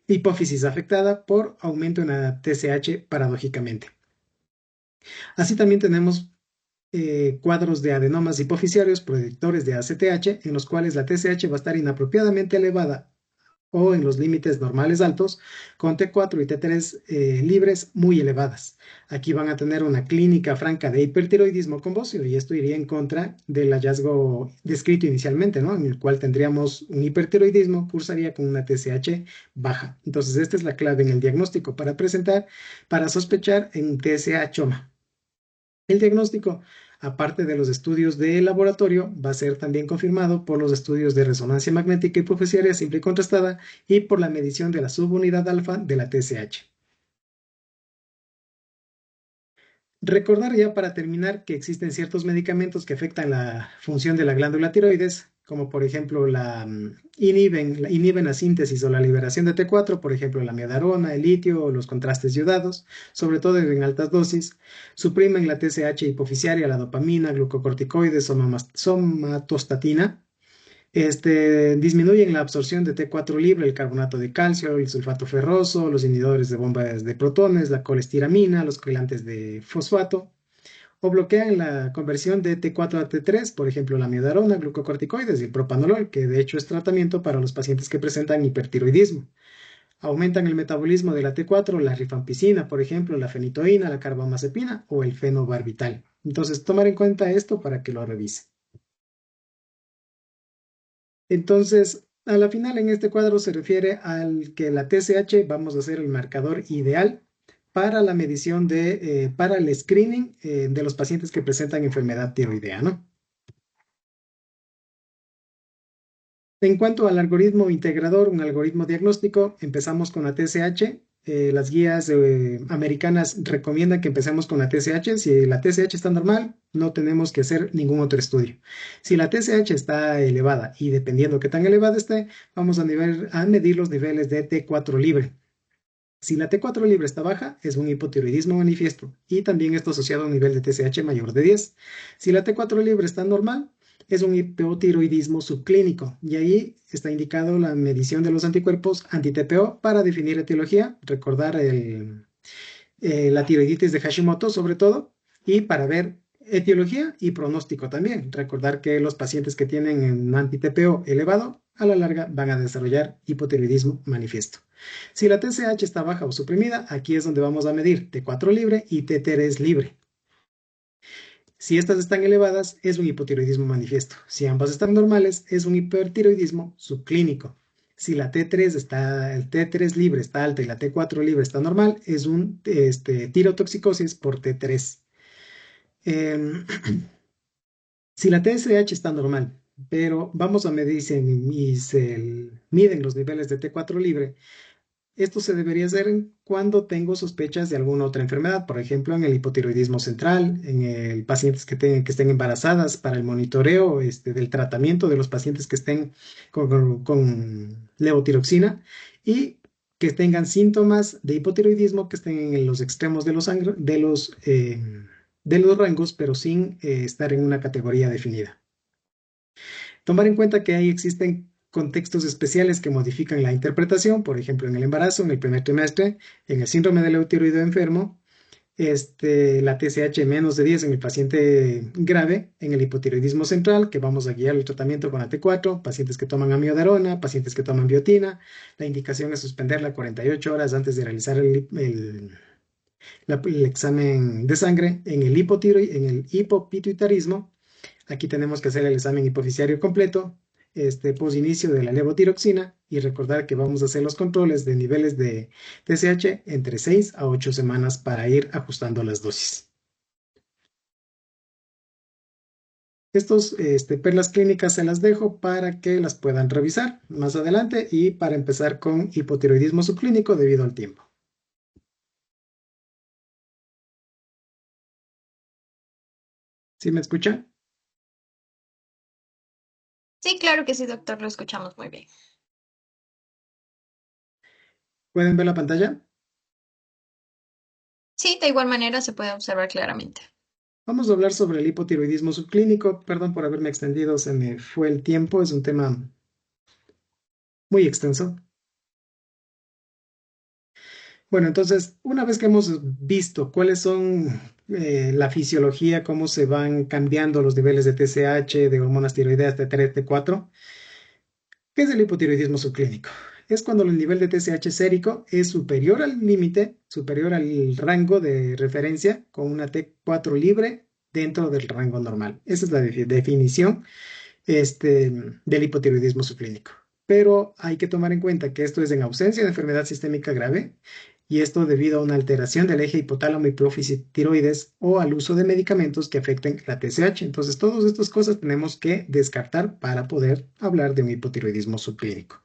hipófisis afectada por aumento en la TSH paradójicamente. Así también tenemos cuadros de adenomas hipofisiarios predictores de ACTH en los cuales la TSH va a estar inapropiadamente elevada o en los límites normales altos con T4 y T3 libres muy elevadas. Aquí van a tener una clínica franca de hipertiroidismo con bocio y esto iría en contra del hallazgo descrito inicialmente, ¿no? En el cual tendríamos un hipertiroidismo, cursaría con una TSH baja. Entonces esta es la clave en el diagnóstico para sospechar en TSH-OMA. El diagnóstico, aparte de los estudios de laboratorio, va a ser también confirmado por los estudios de resonancia magnética hipofisiaria simple y contrastada y por la medición de la subunidad alfa de la TSH. Recordar ya para terminar que existen ciertos medicamentos que afectan la función de la glándula tiroides, como por ejemplo inhiben la síntesis o la liberación de T4, por ejemplo la miodarona, el litio o los contrastes yodados, sobre todo en altas dosis, suprimen la TSH hipoficiaria, la dopamina, glucocorticoides, somatostatina, disminuyen la absorción de T4 libre, el carbonato de calcio, el sulfato ferroso, los inhibidores de bombas de protones, la colestiramina, los quilantes de fosfato, o bloquean la conversión de T4 a T3, por ejemplo, la miodarona, glucocorticoides y el propanolol, que de hecho es tratamiento para los pacientes que presentan hipertiroidismo. Aumentan el metabolismo de la T4, la rifampicina, por ejemplo, la fenitoína, la carbamazepina o el fenobarbital. Entonces, tomar en cuenta esto para que lo revise. Entonces, a la final en este cuadro se refiere al que la TSH vamos a hacer el marcador ideal para la medición para el screening de los pacientes que presentan enfermedad tiroidea, ¿no? En cuanto al algoritmo integrador, un algoritmo diagnóstico, empezamos con la TSH. Las guías americanas recomiendan que empecemos con la TSH. Si la TSH está normal, no tenemos que hacer ningún otro estudio. Si la TSH está elevada y dependiendo qué tan elevada esté, vamos a medir los niveles de T4 libre. Si la T4 libre está baja, es un hipotiroidismo manifiesto y también está asociado a un nivel de TSH mayor de 10. Si la T4 libre está normal, es un hipotiroidismo subclínico y ahí está indicado la medición de los anticuerpos anti-TPO para definir etiología, recordar la tiroiditis de Hashimoto sobre todo, y para ver etiología y pronóstico también. Recordar que los pacientes que tienen un anti-TPO elevado a la larga van a desarrollar hipotiroidismo manifiesto. Si la TSH está baja o suprimida, aquí es donde vamos a medir T4 libre y T3 libre. Si estas están elevadas, es un hipotiroidismo manifiesto. Si ambas están normales, es un hipertiroidismo subclínico. Si el T3 libre está alta y la T4 libre está normal, es un tirotoxicosis por T3. Si la TSH está normal, pero vamos a medir y se miden los niveles de T4 libre, esto se debería hacer cuando tengo sospechas de alguna otra enfermedad, por ejemplo, en el hipotiroidismo central, en el pacientes que estén embarazadas, para el monitoreo del tratamiento de los pacientes que estén con levotiroxina y que tengan síntomas de hipotiroidismo que estén en los extremos de los rangos, pero sin estar en una categoría definida. Tomar en cuenta que ahí existen contextos especiales que modifican la interpretación, por ejemplo, en el embarazo, en el primer trimestre, en el síndrome del eutiroideo enfermo, la TSH menos de 10 en el paciente grave, en el hipotiroidismo central, que vamos a guiar el tratamiento con la T4, pacientes que toman amiodarona, pacientes que toman biotina. La indicación es suspenderla 48 horas antes de realizar el examen de sangre. En el hipopituitarismo, aquí tenemos que hacer el examen hipoficiario completo, posinicio de la levotiroxina y recordar que vamos a hacer los controles de niveles de TSH entre 6 a 8 semanas para ir ajustando las dosis. Estos perlas clínicas se las dejo para que las puedan revisar más adelante y para empezar con hipotiroidismo subclínico debido al tiempo. ¿Sí me escuchan? Sí, claro que sí, doctor, lo escuchamos muy bien. ¿Pueden ver la pantalla? Sí, de igual manera se puede observar claramente. Vamos a hablar sobre el hipotiroidismo subclínico. Perdón por haberme extendido, se me fue el tiempo. Es un tema muy extenso. Bueno, entonces, una vez que hemos visto cuáles son la fisiología, cómo se van cambiando los niveles de TSH, de hormonas tiroideas T3, T4, ¿qué es el hipotiroidismo subclínico? Es cuando el nivel de TSH sérico es superior al límite, superior al rango de referencia, con una T4 libre dentro del rango normal. Esa es la definición del hipotiroidismo subclínico. Pero hay que tomar en cuenta que esto es en ausencia de enfermedad sistémica grave y esto debido a una alteración del eje hipotálamo hipófisis tiroides o al uso de medicamentos que afecten la TSH. Entonces, todas estas cosas tenemos que descartar para poder hablar de un hipotiroidismo subclínico.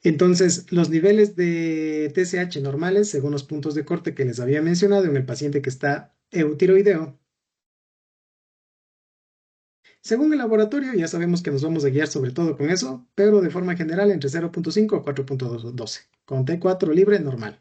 Entonces, los niveles de TSH normales, según los puntos de corte que les había mencionado, en el paciente que está eutiroideo. Según el laboratorio, ya sabemos que nos vamos a guiar sobre todo con eso, pero de forma general entre 0.5 a 4.12, con T4 libre normal.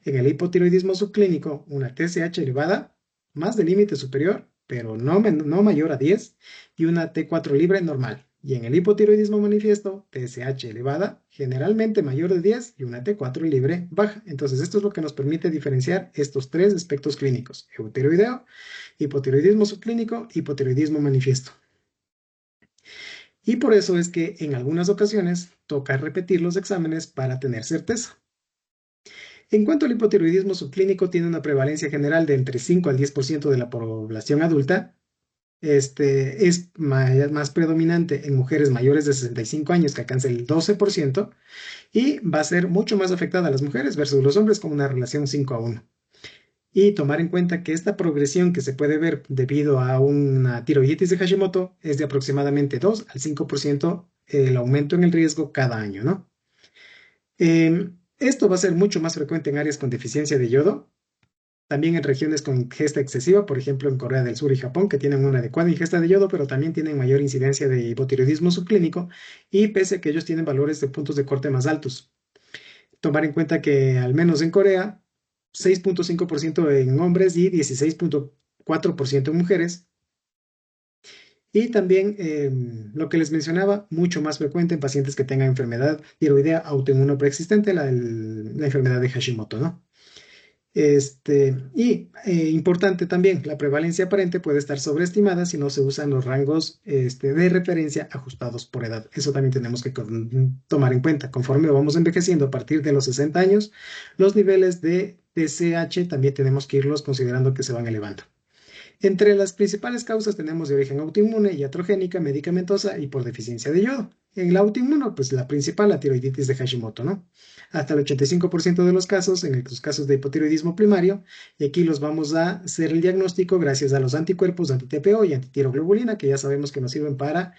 En el hipotiroidismo subclínico, una TSH elevada, más del límite superior, pero no mayor a 10, y una T4 libre normal. Y en el hipotiroidismo manifiesto, TSH elevada, generalmente mayor de 10 y una T4 libre baja. Entonces, esto es lo que nos permite diferenciar estos tres aspectos clínicos: eutiroideo, hipotiroidismo subclínico, hipotiroidismo manifiesto. Y por eso es que en algunas ocasiones toca repetir los exámenes para tener certeza. En cuanto al hipotiroidismo subclínico, tiene una prevalencia general de entre 5 al 10% de la población adulta. Es más predominante en mujeres mayores de 65 años, que alcanza el 12%, y va a ser mucho más afectada a las mujeres versus los hombres con una relación 5:1. Y tomar en cuenta que esta progresión que se puede ver debido a una tiroiditis de Hashimoto es de aproximadamente 2 al 5% el aumento en el riesgo cada año, ¿no? Esto va a ser mucho más frecuente en áreas con deficiencia de yodo, también en regiones con ingesta excesiva, por ejemplo en Corea del Sur y Japón, que tienen una adecuada ingesta de yodo, pero también tienen mayor incidencia de hipotiroidismo subclínico, y pese a que ellos tienen valores de puntos de corte más altos. Tomar en cuenta que al menos en Corea, 6.5% en hombres y 16.4% en mujeres. Y también lo que les mencionaba, mucho más frecuente en pacientes que tengan enfermedad tiroidea autoinmune preexistente, la enfermedad de Hashimoto, ¿no? Importante también, la prevalencia aparente puede estar sobreestimada si no se usan los rangos de referencia ajustados por edad. Eso también tenemos que tomar en cuenta. Conforme vamos envejeciendo a partir de los 60 años, los niveles de TSH también tenemos que irlos considerando que se van elevando. Entre las principales causas tenemos de origen autoinmune, iatrogénica, medicamentosa y por deficiencia de yodo. En la autoinmune, pues la principal, la tiroiditis de Hashimoto, ¿no? Hasta el 85% de los casos, en los casos de hipotiroidismo primario, y aquí los vamos a hacer el diagnóstico gracias a los anticuerpos anti-TPO y antitiroglobulina, que ya sabemos que nos sirven para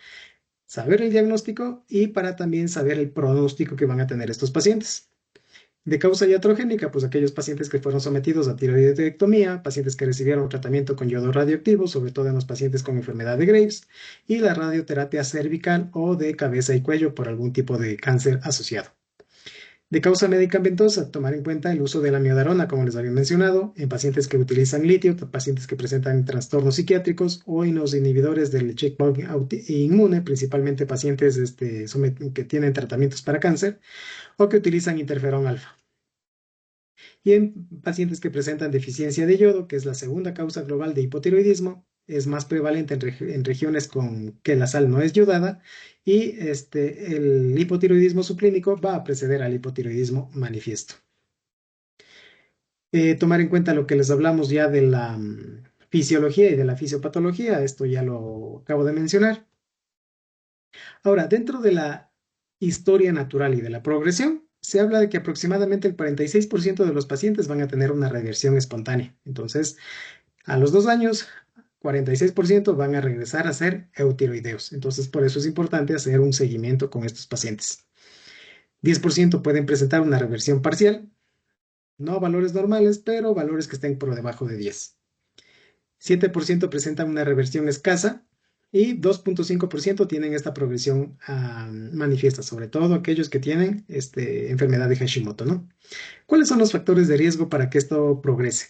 saber el diagnóstico y para también saber el pronóstico que van a tener estos pacientes. De causa iatrogénica, pues aquellos pacientes que fueron sometidos a tiroidectomía, pacientes que recibieron tratamiento con yodo radioactivo, sobre todo en los pacientes con enfermedad de Graves, y la radioterapia cervical o de cabeza y cuello por algún tipo de cáncer asociado. De causa medicamentosa, tomar en cuenta el uso de la miodarona, como les había mencionado, en pacientes que utilizan litio, pacientes que presentan trastornos psiquiátricos o en los inhibidores del checkpoint inmune, principalmente pacientes que tienen tratamientos para cáncer o que utilizan interferón alfa. Y en pacientes que presentan deficiencia de yodo, que es la segunda causa global de hipotiroidismo, es más prevalente en regiones con que la sal no es yodada, y el hipotiroidismo subclínico va a preceder al hipotiroidismo manifiesto. Tomar en cuenta lo que les hablamos ya de la fisiología y de la fisiopatología, esto ya lo acabo de mencionar. Ahora, dentro de la historia natural y de la progresión, se habla de que aproximadamente el 46% de los pacientes van a tener una reversión espontánea. Entonces, a los 2 años, 46% van a regresar a ser eutiroideos. Entonces, por eso es importante hacer un seguimiento con estos pacientes. 10% pueden presentar una reversión parcial, no valores normales, pero valores que estén por debajo de 10. 7% presentan una reversión escasa y 2.5% tienen esta progresión manifiesta, sobre todo aquellos que tienen enfermedad de Hashimoto, ¿no? ¿Cuáles son los factores de riesgo para que esto progrese?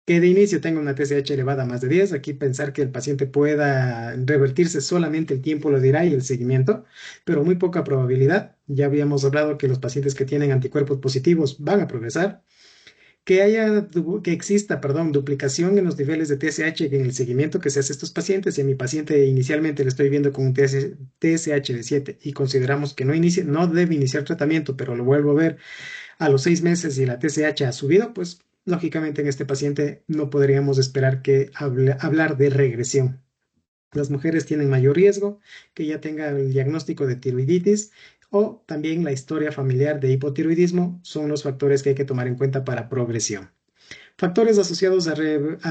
Que de inicio tenga una TSH elevada a más de 10, aquí pensar que el paciente pueda revertirse solamente el tiempo lo dirá y el seguimiento, pero muy poca probabilidad. Ya habíamos hablado que los pacientes que tienen anticuerpos positivos van a progresar. Que exista duplicación en los niveles de TSH en el seguimiento que se hace a estos pacientes. Si a mi paciente inicialmente le estoy viendo con un TSH de 7 y consideramos que no debe iniciar tratamiento, pero lo vuelvo a ver a los 6 meses y la TSH ha subido, pues lógicamente en este paciente no podríamos esperar que hablar de regresión. Las mujeres tienen mayor riesgo que ya tenga el diagnóstico de tiroiditis o también la historia familiar de hipotiroidismo son los factores que hay que tomar en cuenta para progresión. Factores asociados a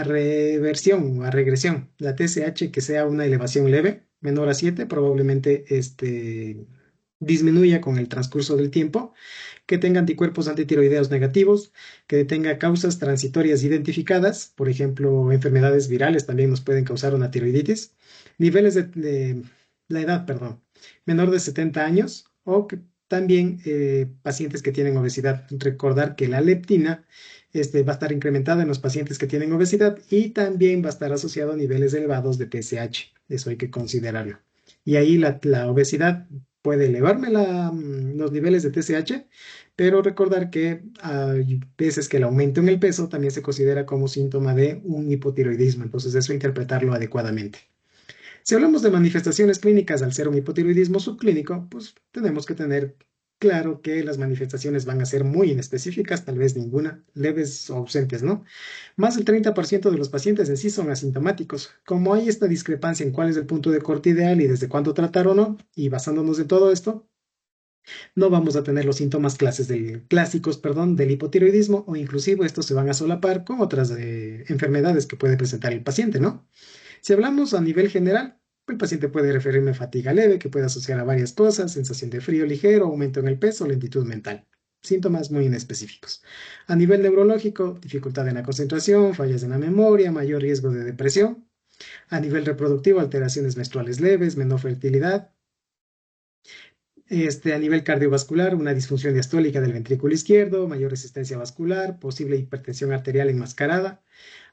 reversión o a regresión. La TSH que sea una elevación leve, menor a 7, probablemente disminuya con el transcurso del tiempo, que tenga anticuerpos antitiroideos negativos, que tenga causas transitorias identificadas, por ejemplo, enfermedades virales también nos pueden causar una tiroiditis, niveles de la edad, perdón, menor de 70 años o que también pacientes que tienen obesidad. Recordar que la leptina va a estar incrementada en los pacientes que tienen obesidad y también va a estar asociado a niveles elevados de TSH. Eso hay que considerarlo. Y ahí la obesidad puede elevarme los niveles de TSH, pero recordar que hay veces que el aumento en el peso también se considera como síntoma de un hipotiroidismo, entonces eso interpretarlo adecuadamente. Si hablamos de manifestaciones clínicas al ser un hipotiroidismo subclínico, pues tenemos que tener claro que las manifestaciones van a ser muy inespecíficas, tal vez ninguna, leves o ausentes, ¿no? Más del 30% de los pacientes en sí son asintomáticos. Como hay esta discrepancia en cuál es el punto de corte ideal y desde cuándo tratar o no, y basándonos en todo esto, no vamos a tener los síntomas clásicos, perdón, del hipotiroidismo o inclusive estos se van a solapar con otras enfermedades que puede presentar el paciente, ¿no? Si hablamos a nivel general, el paciente puede referirme a fatiga leve, que puede asociar a varias cosas, sensación de frío ligero, aumento en el peso, lentitud mental. Síntomas muy inespecíficos. A nivel neurológico, dificultad en la concentración, fallas en la memoria, mayor riesgo de depresión. A nivel reproductivo, alteraciones menstruales leves, menor fertilidad. A nivel cardiovascular, una disfunción diastólica del ventrículo izquierdo, mayor resistencia vascular, posible hipertensión arterial enmascarada.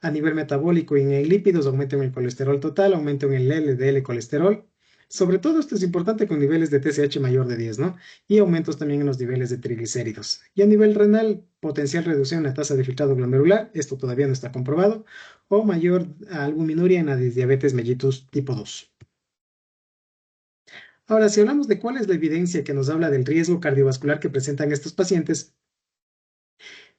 A nivel metabólico y en lípidos, aumento en el colesterol total, aumento en el LDL colesterol. Sobre todo esto es importante con niveles de TSH mayor de 10, ¿no? Y aumentos también en los niveles de triglicéridos. Y a nivel renal, potencial reducción en la tasa de filtrado glomerular, esto todavía no está comprobado, o mayor albuminuria en la diabetes mellitus tipo 2. Ahora, si hablamos de cuál es la evidencia que nos habla del riesgo cardiovascular que presentan estos pacientes,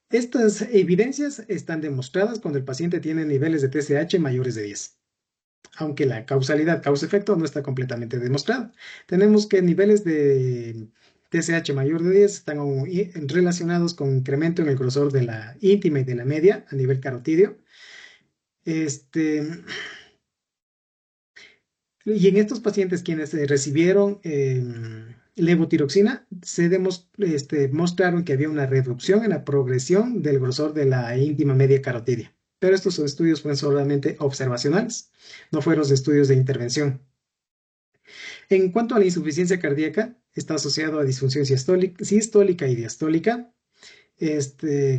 estas evidencias están demostradas cuando el paciente tiene niveles de TSH mayores de 10, aunque la causalidad causa-efecto no está completamente demostrada. Tenemos que niveles de TSH mayor de 10 están relacionados con incremento en el grosor de la íntima y de la media a nivel carotidio. Y en estos pacientes quienes recibieron levotiroxina, se mostraron que había una reducción en la progresión del grosor de la íntima media carotidia. Pero estos estudios fueron solamente observacionales, no fueron estudios de intervención. En cuanto a la insuficiencia cardíaca, está asociado a disfunción sistólica y diastólica.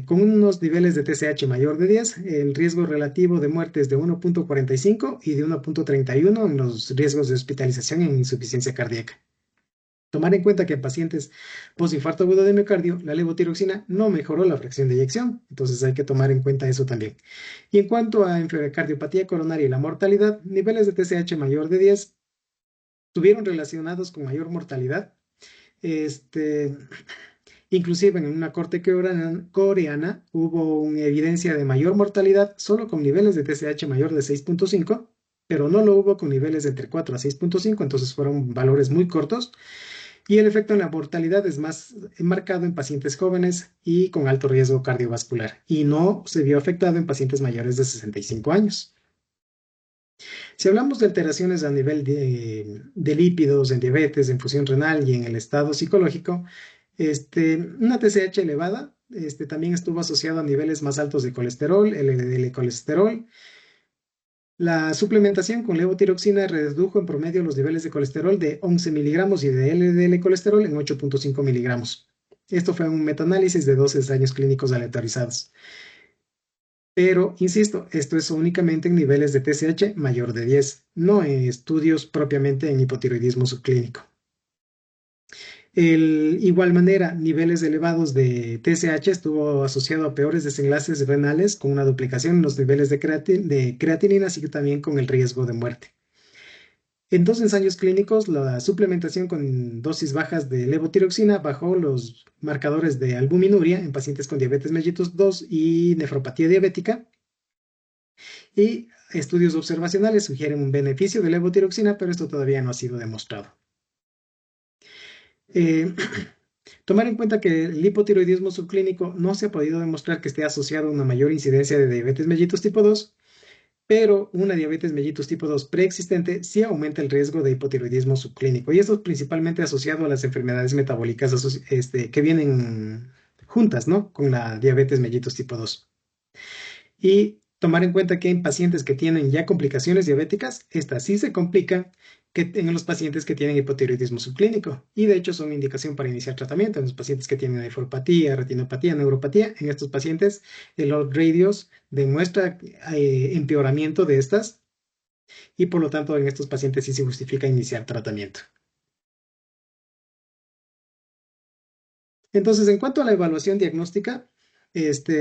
Con unos niveles de TSH mayor de 10, el riesgo relativo de muerte es de 1.45 y de 1.31 en los riesgos de hospitalización en insuficiencia cardíaca. Tomar en cuenta que en pacientes postinfarto agudo de miocardio, la levotiroxina no mejoró la fracción de eyección, entonces hay que tomar en cuenta eso también. Y en cuanto a cardiopatía coronaria y la mortalidad, niveles de TSH mayor de 10 estuvieron relacionados con mayor mortalidad. Inclusive en una corte coreana hubo una evidencia de mayor mortalidad solo con niveles de TSH mayor de 6.5, pero no lo hubo con niveles de entre 4 a 6.5, entonces fueron valores muy cortos. Y el efecto en la mortalidad es más marcado en pacientes jóvenes y con alto riesgo cardiovascular, y no se vio afectado en pacientes mayores de 65 años. Si hablamos de alteraciones a nivel de lípidos, en diabetes, en función renal y en el estado psicológico, una TSH elevada también estuvo asociada a niveles más altos de colesterol, LDL colesterol. La suplementación con levotiroxina redujo en promedio los niveles de colesterol de 11 miligramos y de LDL colesterol en 8.5 miligramos. Esto fue un metaanálisis de 12 ensayos clínicos aleatorizados. Pero, insisto, esto es únicamente en niveles de TSH mayor de 10, no en estudios propiamente en hipotiroidismo subclínico. Igual manera, niveles elevados de TSH estuvo asociado a peores desenlaces renales con una duplicación en los niveles de creatinina, así que también con el riesgo de muerte. En 2 ensayos clínicos, la suplementación con dosis bajas de levotiroxina bajó los marcadores de albuminuria en pacientes con diabetes mellitus 2 y nefropatía diabética. Y estudios observacionales sugieren un beneficio de levotiroxina, pero esto todavía no ha sido demostrado. Tomar en cuenta que el hipotiroidismo subclínico no se ha podido demostrar que esté asociado a una mayor incidencia de diabetes mellitus tipo 2, pero una diabetes mellitus tipo 2 preexistente sí aumenta el riesgo de hipotiroidismo subclínico. Y esto es principalmente asociado a las enfermedades metabólicas que vienen juntas, ¿no? Con la diabetes mellitus tipo 2. Y tomar en cuenta que en pacientes que tienen ya complicaciones diabéticas, estas sí se complican que en los pacientes que tienen hipotiroidismo subclínico. Y de hecho son indicación para iniciar tratamiento en los pacientes que tienen nefropatía, retinopatía, neuropatía. En estos pacientes, el Log Radius demuestra empeoramiento de estas y por lo tanto en estos pacientes sí se justifica iniciar tratamiento. Entonces, en cuanto a la evaluación diagnóstica,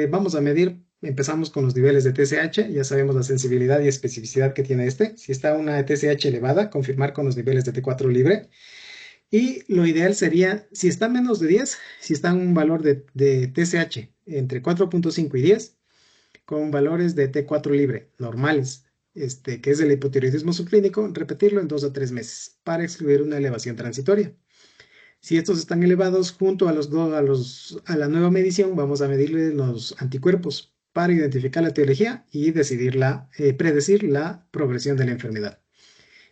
vamos a medir, empezamos con los niveles de TSH, ya sabemos la sensibilidad y especificidad que tiene este. Si está una TSH elevada, confirmar con los niveles de T4 libre. Y lo ideal sería, si está menos de 10, si está un valor de TSH entre 4.5 y 10, con valores de T4 libre normales, que es el hipotiroidismo subclínico, repetirlo en 2 a 3 meses para excluir una elevación transitoria. Si estos están elevados junto a a la nueva medición, vamos a medirle los anticuerpos para identificar la etiología y predecir la progresión de la enfermedad.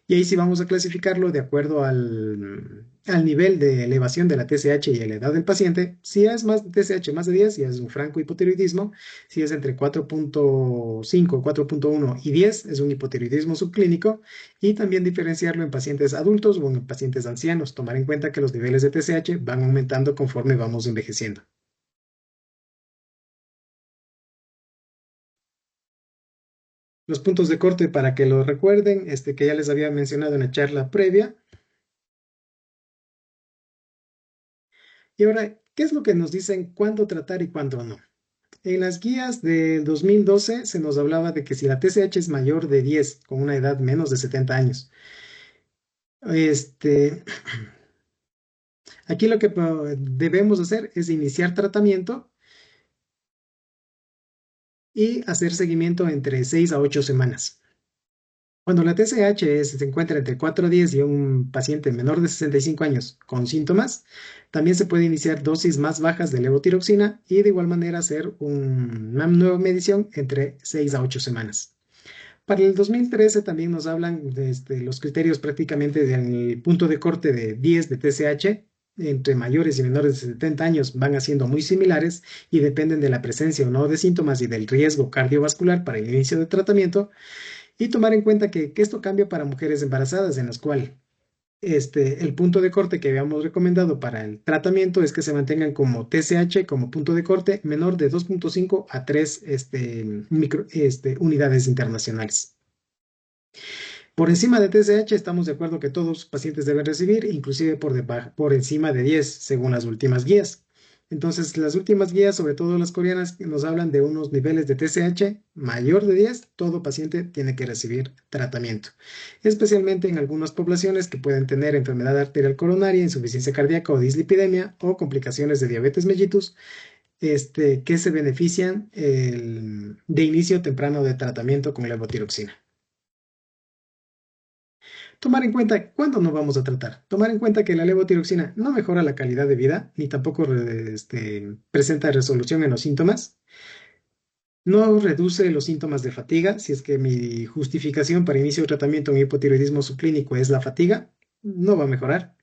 Y ahí sí vamos a clasificarlo de acuerdo al nivel de elevación de la TSH y la edad del paciente. Si es más TSH, más de 10, ya es un franco hipotiroidismo. Si es entre 4.5, 4.1 y 10, es un hipotiroidismo subclínico. Y también diferenciarlo en pacientes adultos o en pacientes ancianos. Tomar en cuenta que los niveles de TSH van aumentando conforme vamos envejeciendo. Los puntos de corte para que lo recuerden, que ya les había mencionado en la charla previa. Y ahora, ¿qué es lo que nos dicen cuándo tratar y cuándo no? En las guías del 2012 se nos hablaba de que si la TSH es mayor de 10, con una edad menos de 70 años, aquí lo que debemos hacer es iniciar tratamiento y hacer seguimiento entre 6 a 8 semanas. Cuando la TSH se encuentra entre 4 a 10 y un paciente menor de 65 años con síntomas, también se puede iniciar dosis más bajas de levotiroxina y de igual manera hacer una nueva medición entre 6 a 8 semanas. Para el 2013 también nos hablan de los criterios prácticamente del punto de corte de 10 de TSH, entre mayores y menores de 70 años van haciendo muy similares y dependen de la presencia o no de síntomas y del riesgo cardiovascular para el inicio de tratamiento. Y tomar en cuenta que esto cambia para mujeres embarazadas, en las cuales el punto de corte que habíamos recomendado para el tratamiento es que se mantengan como TSH, como punto de corte menor de 2.5 a 3 unidades internacionales. Por encima de TSH estamos de acuerdo que todos los pacientes deben recibir, inclusive por encima de 10, según las últimas guías. Entonces, las últimas guías, sobre todo las coreanas, nos hablan de unos niveles de TSH mayor de 10, todo paciente tiene que recibir tratamiento, especialmente en algunas poblaciones que pueden tener enfermedad arterial coronaria, insuficiencia cardíaca o dislipidemia o complicaciones de diabetes mellitus, que se benefician de inicio temprano de tratamiento con levotiroxina. Tomar en cuenta cuándo no vamos a tratar. Tomar en cuenta que la levotiroxina no mejora la calidad de vida, ni tampoco presenta resolución en los síntomas. No reduce los síntomas de fatiga. Si es que mi justificación para inicio de tratamiento en hipotiroidismo subclínico es la fatiga, no va a mejorar.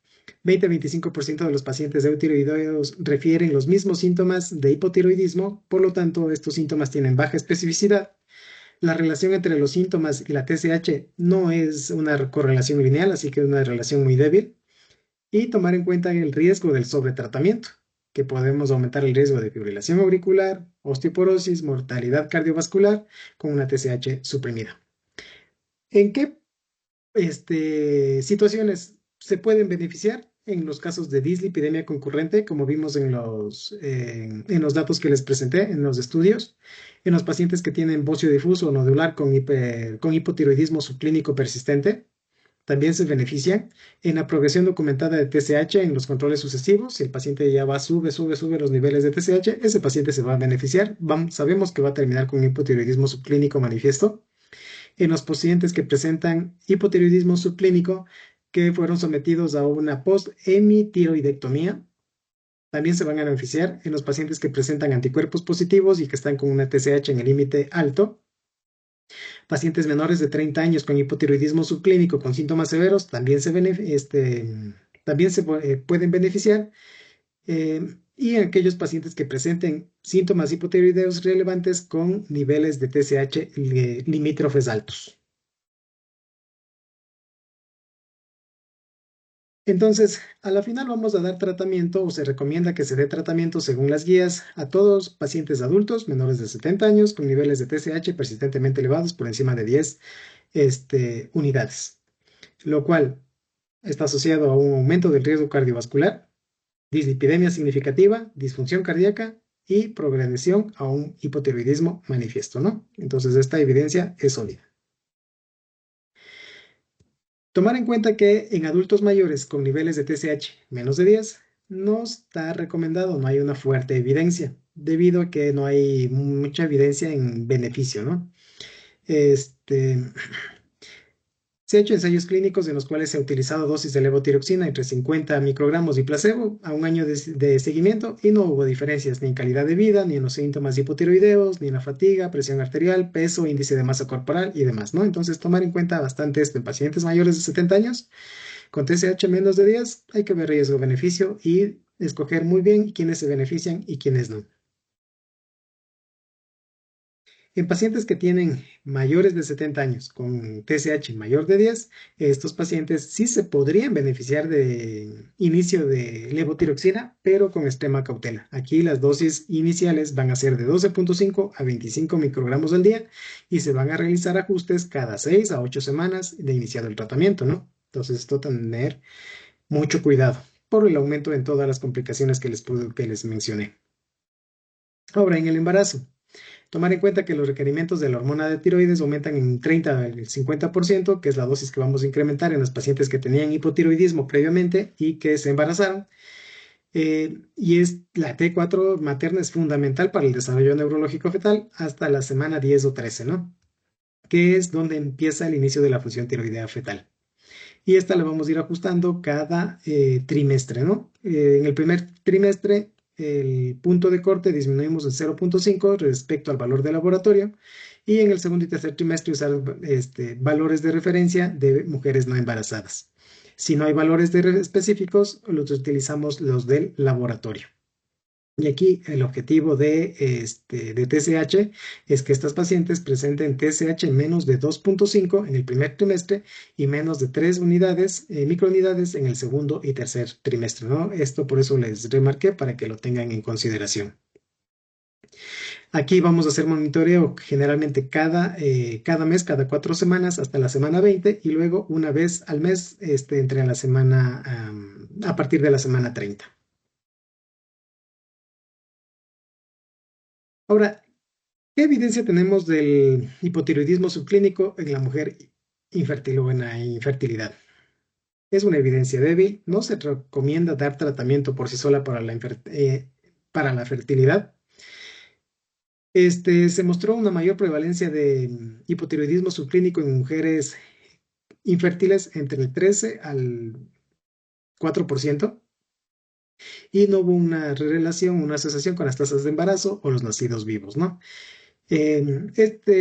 20-25% de los pacientes eutiroideos refieren los mismos síntomas de hipotiroidismo, por lo tanto, estos síntomas tienen baja especificidad. La relación entre los síntomas y la TSH no es una correlación lineal, así que es una relación muy débil. Y tomar en cuenta el riesgo del sobretratamiento, que podemos aumentar el riesgo de fibrilación auricular, osteoporosis, mortalidad cardiovascular con una TSH suprimida. ¿En qué situaciones se pueden beneficiar? En los casos de dislipidemia concurrente, como vimos en los datos que les presenté, en los estudios, en los pacientes que tienen bocio difuso o nodular con hipotiroidismo subclínico persistente, también se benefician. En la progresión documentada de TSH en los controles sucesivos, si el paciente ya sube los niveles de TSH, ese paciente se va a beneficiar. Sabemos que va a terminar con hipotiroidismo subclínico manifiesto. En los pacientes que presentan hipotiroidismo subclínico, que fueron sometidos a una post-hemitiroidectomía, también se van a beneficiar. En los pacientes que presentan anticuerpos positivos y que están con una TSH en el límite alto. Pacientes menores de 30 años con hipotiroidismo subclínico con síntomas severos también pueden beneficiar. Y aquellos pacientes que presenten síntomas hipotiroideos relevantes con niveles de TSH limítrofes altos. Entonces, a la final vamos a dar tratamiento, o se recomienda que se dé tratamiento según las guías a todos pacientes adultos menores de 70 años con niveles de TSH persistentemente elevados por encima de 10 unidades, lo cual está asociado a un aumento del riesgo cardiovascular, dislipidemia significativa, disfunción cardíaca y progresión a un hipotiroidismo manifiesto, ¿no? Entonces, esta evidencia es sólida. Tomar en cuenta que en adultos mayores con niveles de TSH menos de 10 no está recomendado, no hay una fuerte evidencia, debido a que no hay mucha evidencia en beneficio, ¿no? Se han hecho ensayos clínicos en los cuales se ha utilizado dosis de levotiroxina entre 50 microgramos y placebo a un año de seguimiento y no hubo diferencias ni en calidad de vida, ni en los síntomas hipotiroideos, ni en la fatiga, presión arterial, peso, índice de masa corporal y demás, ¿no? Entonces, tomar en cuenta bastante esto en pacientes mayores de 70 años con TSH menos de 10, hay que ver riesgo-beneficio y escoger muy bien quiénes se benefician y quiénes no. En pacientes que tienen mayores de 70 años con TSH mayor de 10, estos pacientes sí se podrían beneficiar de inicio de levotiroxina, pero con extrema cautela. Aquí las dosis iniciales van a ser de 12.5 a 25 microgramos al día y se van a realizar ajustes cada 6 a 8 semanas de iniciado el tratamiento, ¿no? Entonces, esto tener mucho cuidado por el aumento en todas las complicaciones que les mencioné. Ahora, en el embarazo. Tomar en cuenta que los requerimientos de la hormona de tiroides aumentan en 30 al 50%, que es la dosis que vamos a incrementar en los pacientes que tenían hipotiroidismo previamente y que se embarazaron. Y la T4 materna es fundamental para el desarrollo neurológico fetal hasta la semana 10 o 13, ¿no? Que es donde empieza el inicio de la función tiroidea fetal. Y esta la vamos a ir ajustando cada trimestre, ¿no? En el primer trimestre, el punto de corte disminuimos en 0.5 respecto al valor de laboratorio y en el segundo y tercer trimestre usar valores de referencia de mujeres no embarazadas. Si no hay valores específicos, los utilizamos los del laboratorio. Y aquí el objetivo de TSH es que estas pacientes presenten TSH menos de 2.5 en el primer trimestre y menos de 3 microunidades en el segundo y tercer trimestre, ¿no? Esto por eso les remarqué para que lo tengan en consideración. Aquí vamos a hacer monitoreo generalmente cada mes, cada 4 semanas hasta la semana 20 y luego una vez al mes entre la semana, a partir de la semana 30. Ahora, ¿qué evidencia tenemos del hipotiroidismo subclínico en la mujer infértil o en la infertilidad? Es una evidencia débil, no se recomienda dar tratamiento por sí sola para la fertilidad. Se mostró una mayor prevalencia de hipotiroidismo subclínico en mujeres infértiles entre el 13 al 4%. Y no hubo una relación, una asociación con las tasas de embarazo o los nacidos vivos, ¿no? El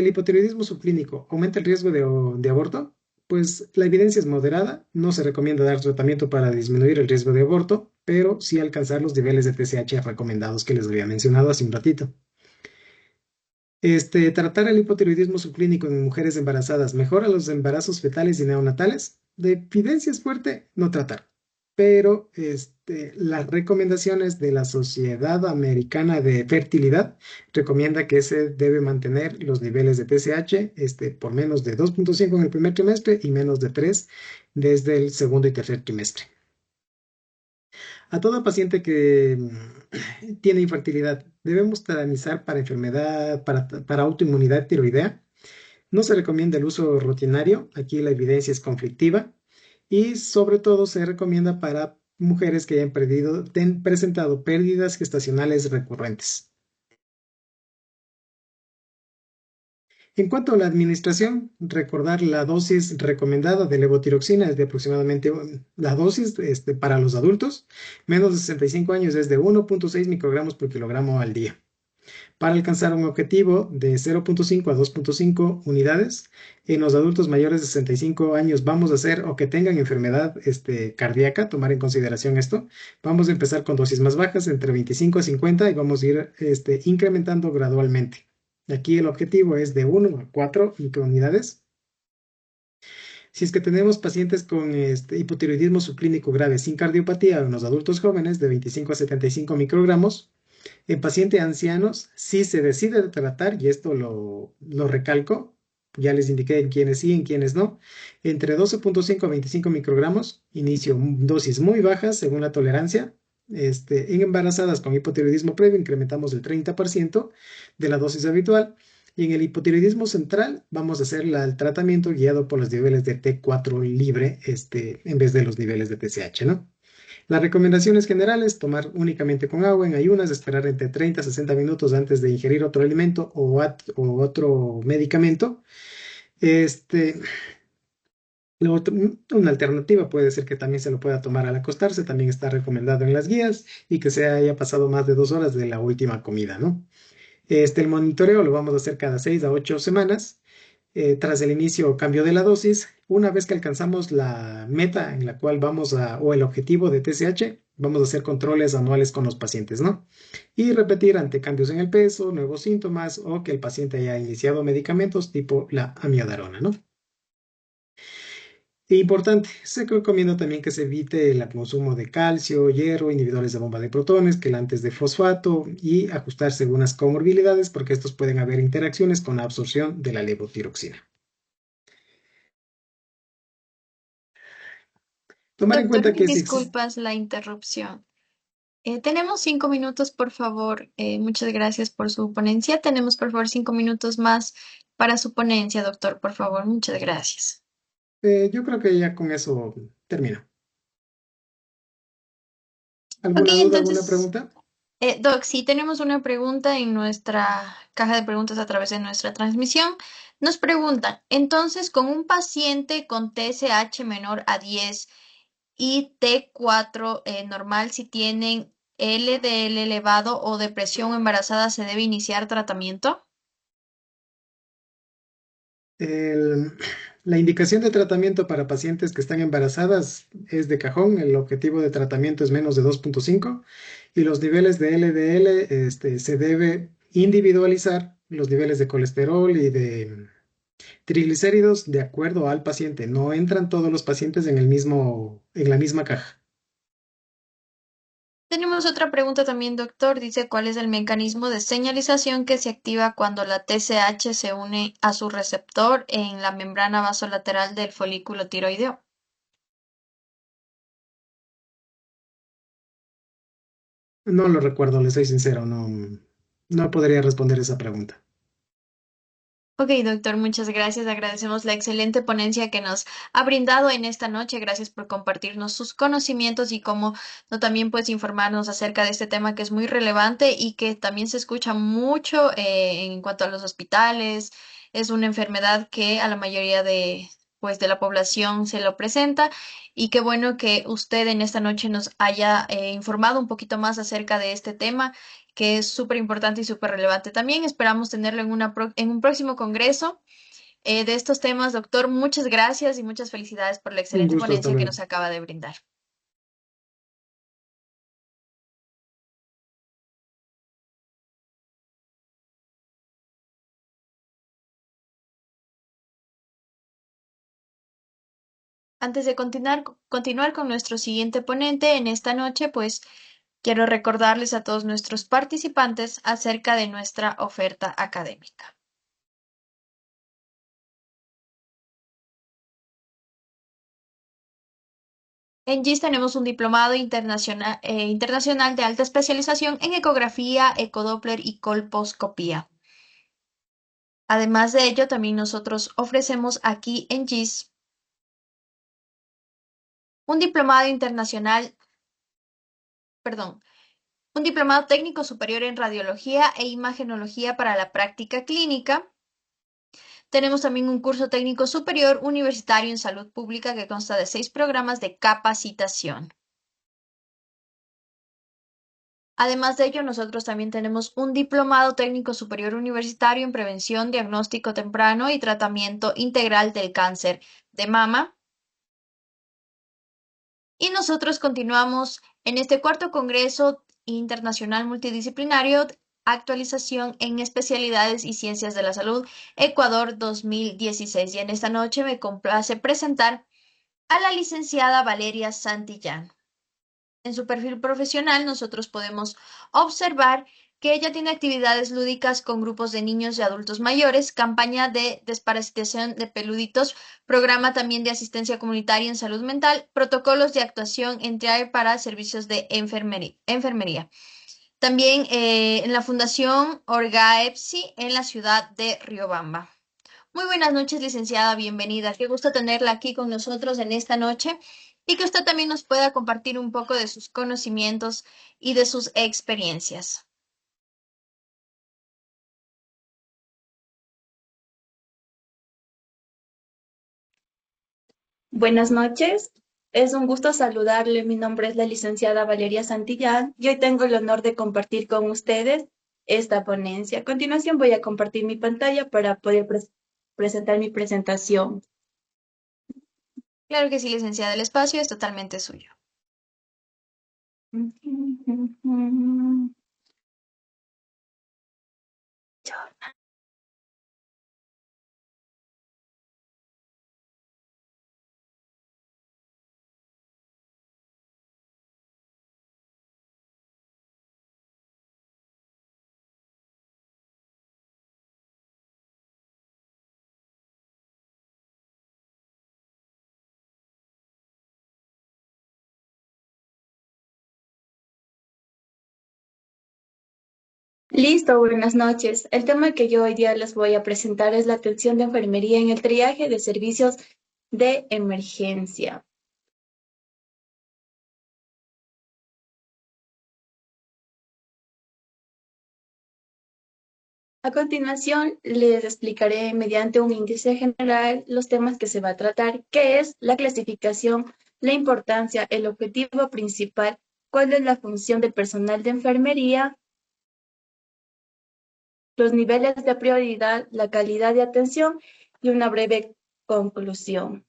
hipotiroidismo subclínico aumenta el riesgo de aborto, pues la evidencia es moderada, no se recomienda dar tratamiento para disminuir el riesgo de aborto, pero sí alcanzar los niveles de TSH recomendados que les había mencionado hace un ratito. Tratar el hipotiroidismo subclínico en mujeres embarazadas mejora los embarazos fetales y neonatales. De evidencia es fuerte, no tratar. Pero las recomendaciones de la Sociedad Americana de Fertilidad recomienda que se debe mantener los niveles de TSH por menos de 2.5 en el primer trimestre y menos de 3 desde el segundo y tercer trimestre. A toda paciente que tiene infertilidad, debemos taramizar para enfermedad, para autoinmunidad tiroidea. No se recomienda el uso rutinario, aquí la evidencia es conflictiva. Y sobre todo se recomienda para mujeres que hayan presentado pérdidas gestacionales recurrentes. En cuanto a la administración, recordar la dosis recomendada de levotiroxina es de aproximadamente la dosis para los adultos, menos de 65 años es de 1.6 microgramos por kilogramo al día. para alcanzar un objetivo de 0.5 a 2.5 unidades. En los adultos mayores de 65 años vamos a hacer o que tengan enfermedad cardíaca, tomar en consideración esto. Vamos a empezar con dosis más bajas, entre 25 a 50, y vamos a ir incrementando gradualmente. Aquí el objetivo es de 1 a 4 microunidades. Si es que tenemos pacientes con hipotiroidismo subclínico grave sin cardiopatía en los adultos jóvenes de 25 a 75 microgramos, en pacientes ancianos, si se decide tratar, y esto lo recalco, ya les indiqué en quiénes sí, en quiénes no, entre 12.5 a 25 microgramos, inicio dosis muy bajas según la tolerancia. En embarazadas con hipotiroidismo previo incrementamos el 30% de la dosis habitual. Y en el hipotiroidismo central vamos a hacer el tratamiento guiado por los niveles de T4 libre en vez de los niveles de TSH, ¿no? Las recomendaciones generales: tomar únicamente con agua en ayunas, esperar entre 30 a 60 minutos antes de ingerir otro alimento o otro medicamento. Una alternativa puede ser que también se lo pueda tomar al acostarse, también está recomendado en las guías, y que se haya pasado más de 2 horas de la última comida, ¿no? El monitoreo lo vamos a hacer cada 6 a 8 semanas. Tras el inicio o cambio de la dosis, una vez que alcanzamos la meta en la cual o el objetivo de TSH, vamos a hacer controles anuales con los pacientes, ¿no? Y repetir ante cambios en el peso, nuevos síntomas o que el paciente haya iniciado medicamentos tipo la amiodarona, ¿no? Importante, se recomienda también que se evite el consumo de calcio, hierro, inhibidores de bomba de protones, quelantes de fosfato, y ajustarse algunas comorbilidades, porque estos pueden haber interacciones con la absorción de la levotiroxina. Tomar en Doctor, cuenta mil que si existe... disculpas la interrupción. Tenemos 5 minutos, por favor. Muchas gracias por su ponencia. Tenemos, por favor, 5 minutos más para su ponencia, doctor, por favor. Muchas gracias. Yo creo que ya con eso termino. Ok, ¿Alguna duda, alguna entonces, pregunta? Doc, sí tenemos una pregunta en nuestra caja de preguntas a través de nuestra transmisión. Nos preguntan, entonces, con un paciente con TSH menor a 10 y T4 normal, si tienen LDL elevado o depresión embarazada, ¿se debe iniciar tratamiento? La indicación de tratamiento para pacientes que están embarazadas es de cajón. El objetivo de tratamiento es menos de 2.5, y los niveles de LDL se debe individualizar los niveles de colesterol y de triglicéridos de acuerdo al paciente. No entran todos los pacientes en la misma caja. Tenemos otra pregunta también, doctor. Dice, ¿cuál es el mecanismo de señalización que se activa cuando la TSH se une a su receptor en la membrana vasolateral del folículo tiroideo? No lo recuerdo, le soy sincero, no podría responder esa pregunta. Ok, doctor, muchas gracias. Agradecemos la excelente ponencia que nos ha brindado en esta noche. Gracias por compartirnos sus conocimientos y cómo no también pues informarnos acerca de este tema que es muy relevante y que también se escucha mucho en cuanto a los hospitales. Es una enfermedad que a la mayoría de la población se lo presenta, y qué bueno que usted en esta noche nos haya informado un poquito más acerca de este tema, que es súper importante y súper relevante también. Esperamos tenerlo en un próximo congreso de estos temas. Doctor, muchas gracias y muchas felicidades por la Un excelente gusto, hasta ponencia que luego. nos acaba de brindar. Antes de continuar con nuestro siguiente ponente en esta noche, pues quiero recordarles a todos nuestros participantes acerca de nuestra oferta académica. En GIS tenemos un diplomado internacional de alta especialización en ecografía, ecodoppler y colposcopía. Además de ello, también nosotros ofrecemos aquí en GIS un diplomado internacional, perdón, un diplomado técnico superior en radiología e imagenología para la práctica clínica. Tenemos también un curso técnico superior universitario en salud pública que consta de 6 programas de capacitación. Además de ello, nosotros también tenemos un diplomado técnico superior universitario en prevención, diagnóstico temprano y tratamiento integral del cáncer de mama. Y nosotros continuamos en este cuarto Congreso Internacional Multidisciplinario, Actualización en Especialidades y Ciencias de la Salud, Ecuador 2016. Y en esta noche me complace presentar a la licenciada Valeria Santillán. En su perfil profesional nosotros podemos observar que ella tiene actividades lúdicas con grupos de niños y adultos mayores, campaña de desparasitación de peluditos, programa también de asistencia comunitaria en salud mental, protocolos de actuación en TRIAE para servicios de enfermería. También en la Fundación Orgaepsi en la ciudad de Riobamba. Muy buenas noches, licenciada, bienvenida. Qué gusto tenerla aquí con nosotros en esta noche y que usted también nos pueda compartir un poco de sus conocimientos y de sus experiencias. Buenas noches, es un gusto saludarle. Mi nombre es la licenciada Valeria Santillán y hoy tengo el honor de compartir con ustedes esta ponencia. A continuación voy a compartir mi pantalla para poder presentar mi presentación. Claro que sí, licenciada, el espacio es totalmente suyo. Listo, buenas noches. El tema que yo hoy día les voy a presentar es la atención de enfermería en el triaje de servicios de emergencia. A continuación, les explicaré mediante un índice general los temas que se va a tratar, qué es la clasificación, la importancia, el objetivo principal, cuál es la función del personal de enfermería, los niveles de prioridad, la calidad de atención y una breve conclusión.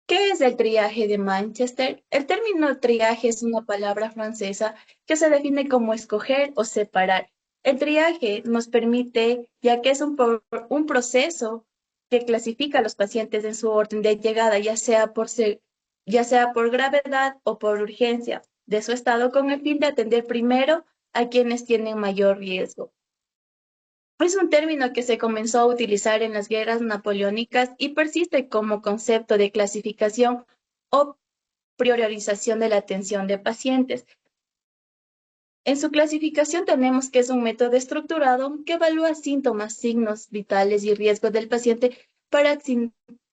¿Qué es el triaje de Manchester? El término triaje es una palabra francesa que se define como escoger o separar. El triaje nos permite, ya que es un proceso que clasifica a los pacientes en su orden de llegada, ya sea por gravedad o por urgencia de su estado, con el fin de atender primero a quienes tienen mayor riesgo. Es un término que se comenzó a utilizar en las guerras napoleónicas y persiste como concepto de clasificación o priorización de la atención de pacientes. En su clasificación tenemos que es un método estructurado que evalúa síntomas, signos vitales y riesgos del paciente para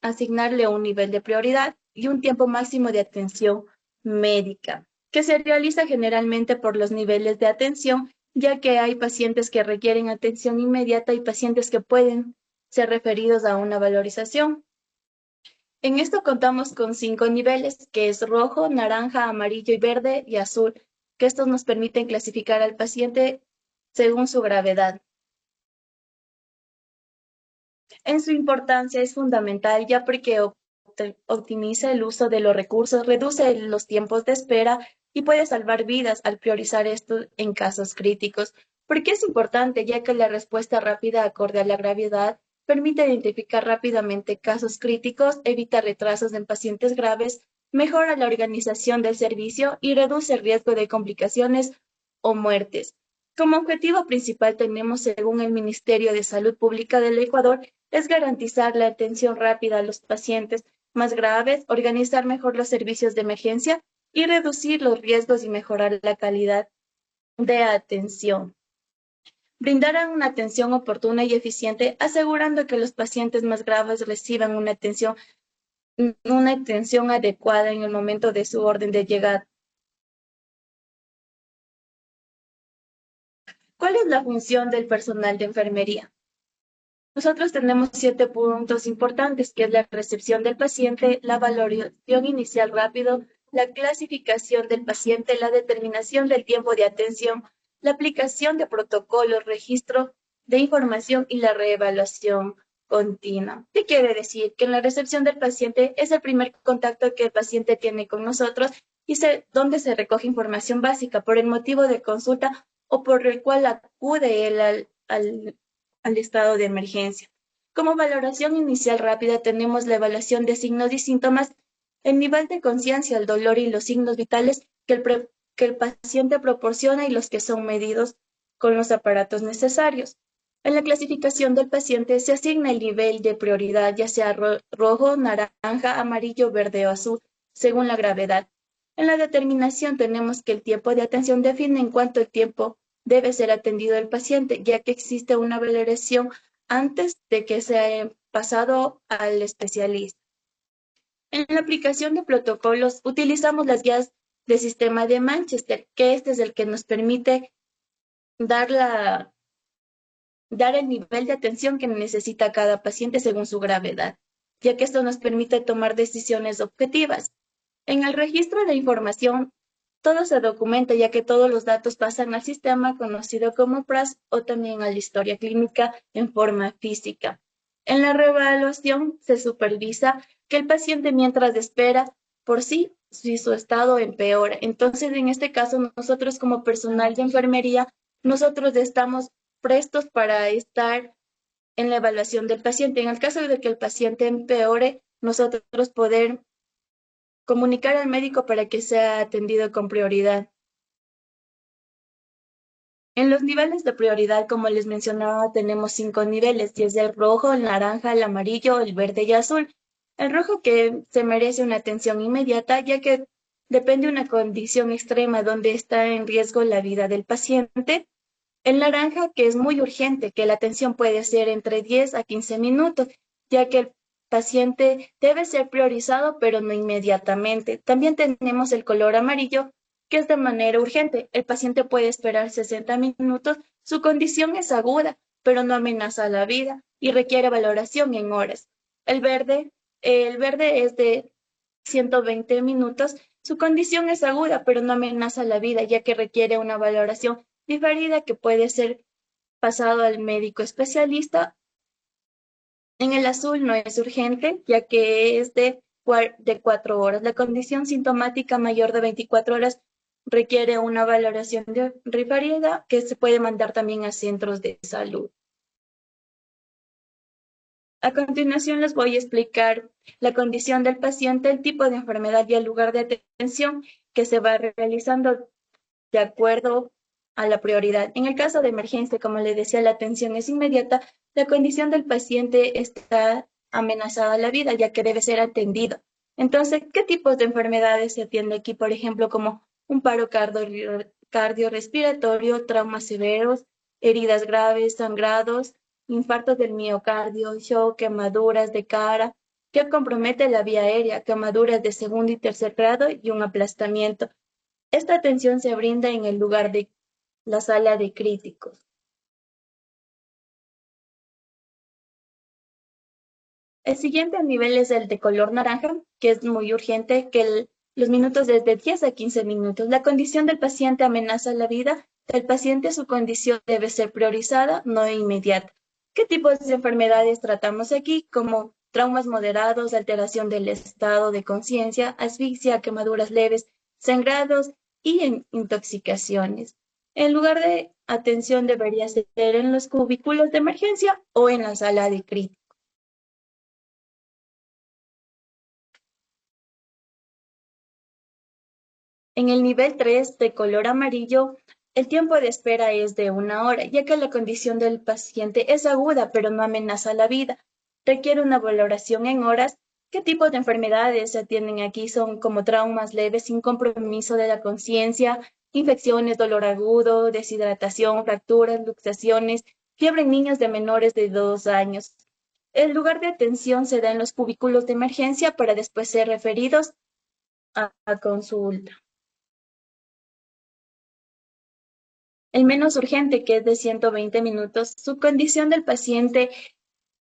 asignarle un nivel de prioridad y un tiempo máximo de atención médica, que se realiza generalmente por los niveles de atención, ya que hay pacientes que requieren atención inmediata y pacientes que pueden ser referidos a una valorización. En esto contamos con 5 niveles, que es rojo, naranja, amarillo y verde y azul, que estos nos permiten clasificar al paciente según su gravedad. En su importancia es fundamental, ya porque optimiza el uso de los recursos, reduce los tiempos de espera y puede salvar vidas al priorizar esto en casos críticos. ¿Por qué es importante? Ya que la respuesta rápida acorde a la gravedad permite identificar rápidamente casos críticos, evita retrasos en pacientes graves, mejora la organización del servicio y reduce el riesgo de complicaciones o muertes. Como objetivo principal tenemos, según el Ministerio de Salud Pública del Ecuador, es garantizar la atención rápida a los pacientes más graves, organizar mejor los servicios de emergencia y reducir los riesgos y mejorar la calidad de atención. Brindarán una atención oportuna y eficiente, asegurando que los pacientes más graves reciban una atención adecuada en el momento de su orden de llegada. ¿Cuál es la función del personal de enfermería? Nosotros tenemos 7 puntos importantes, que es la recepción del paciente, la valoración inicial rápido, la clasificación del paciente, la determinación del tiempo de atención, la aplicación de protocolos, registro de información y la reevaluación continua. ¿Qué quiere decir? Que en la recepción del paciente es el primer contacto que el paciente tiene con nosotros y donde se recoge información básica por el motivo de consulta o por el cual acude él al estado de emergencia. Como valoración inicial rápida tenemos la evaluación de signos y síntomas, el nivel de conciencia, el dolor y los signos vitales que el paciente proporciona y los que son medidos con los aparatos necesarios. En la clasificación del paciente se asigna el nivel de prioridad, ya sea rojo, naranja, amarillo, verde o azul, según la gravedad. En la determinación tenemos que el tiempo de atención define en cuánto tiempo debe ser atendido el paciente, ya que existe una valoración antes de que sea pasado al especialista. En la aplicación de protocolos utilizamos las guías del sistema de Manchester, que este es el que nos permite dar el nivel de atención que necesita cada paciente según su gravedad, ya que esto nos permite tomar decisiones objetivas. En el registro de información, todo se documenta ya que todos los datos pasan al sistema conocido como PRAS o también a la historia clínica en forma física. En la reevaluación se supervisa que el paciente mientras espera por sí, si su estado empeora. Entonces, en este caso, nosotros como personal de enfermería, nosotros estamos prestos para estar en la evaluación del paciente. En el caso de que el paciente empeore, nosotros poder comunicar al médico para que sea atendido con prioridad. En los niveles de prioridad, como les mencionaba, tenemos 5 niveles, y es el rojo, el naranja, el amarillo, el verde y azul. El rojo que se merece una atención inmediata, ya que depende de una condición extrema donde está en riesgo la vida del paciente. El naranja, que es muy urgente, que la atención puede ser entre 10 a 15 minutos, ya que el paciente debe ser priorizado, pero no inmediatamente. También tenemos el color amarillo, que es de manera urgente. El paciente puede esperar 60 minutos. Su condición es aguda, pero no amenaza la vida y requiere valoración en horas. El verde es de 120 minutos. Su condición es aguda, pero no amenaza la vida, ya que requiere una valoración diferida que puede ser pasado al médico especialista. En el azul no es urgente, ya que es de 4 horas. La condición sintomática mayor de 24 horas requiere una valoración diferida que se puede mandar también a centros de salud. A continuación les voy a explicar la condición del paciente, el tipo de enfermedad y el lugar de atención que se va realizando de acuerdo a la prioridad. En el caso de emergencia, como les decía, la atención es inmediata. La condición del paciente está amenazada a la vida, ya que debe ser atendido. Entonces, ¿qué tipos de enfermedades se atiende aquí? Por ejemplo, como un paro cardiorrespiratorio, traumas severos, heridas graves, sangrados, infartos del miocardio, shock, quemaduras de cara, que compromete la vía aérea, quemaduras de segundo y tercer grado y un aplastamiento. Esta atención se brinda en el lugar de la sala de críticos. El siguiente nivel es el de color naranja, que es muy urgente, que los minutos desde 10 a 15 minutos. La condición del paciente amenaza la vida del paciente. Su condición debe ser priorizada, no inmediata. ¿Qué tipos de enfermedades tratamos aquí? Como traumas moderados, alteración del estado de conciencia, asfixia, quemaduras leves, sangrados y intoxicaciones. El lugar de atención debería ser en los cubículos de emergencia o en la sala de críticos. En el nivel 3 de color amarillo, el tiempo de espera es de 1 hora, ya que la condición del paciente es aguda, pero no amenaza la vida. Requiere una valoración en horas. ¿Qué tipos de enfermedades se atienden aquí? Son como traumas leves sin compromiso de la conciencia, infecciones, dolor agudo, deshidratación, fracturas, luxaciones, fiebre en niños de menores de 2 años. El lugar de atención se da en los cubículos de emergencia para después ser referidos a consulta. El menos urgente, que es de 120 minutos, su condición del paciente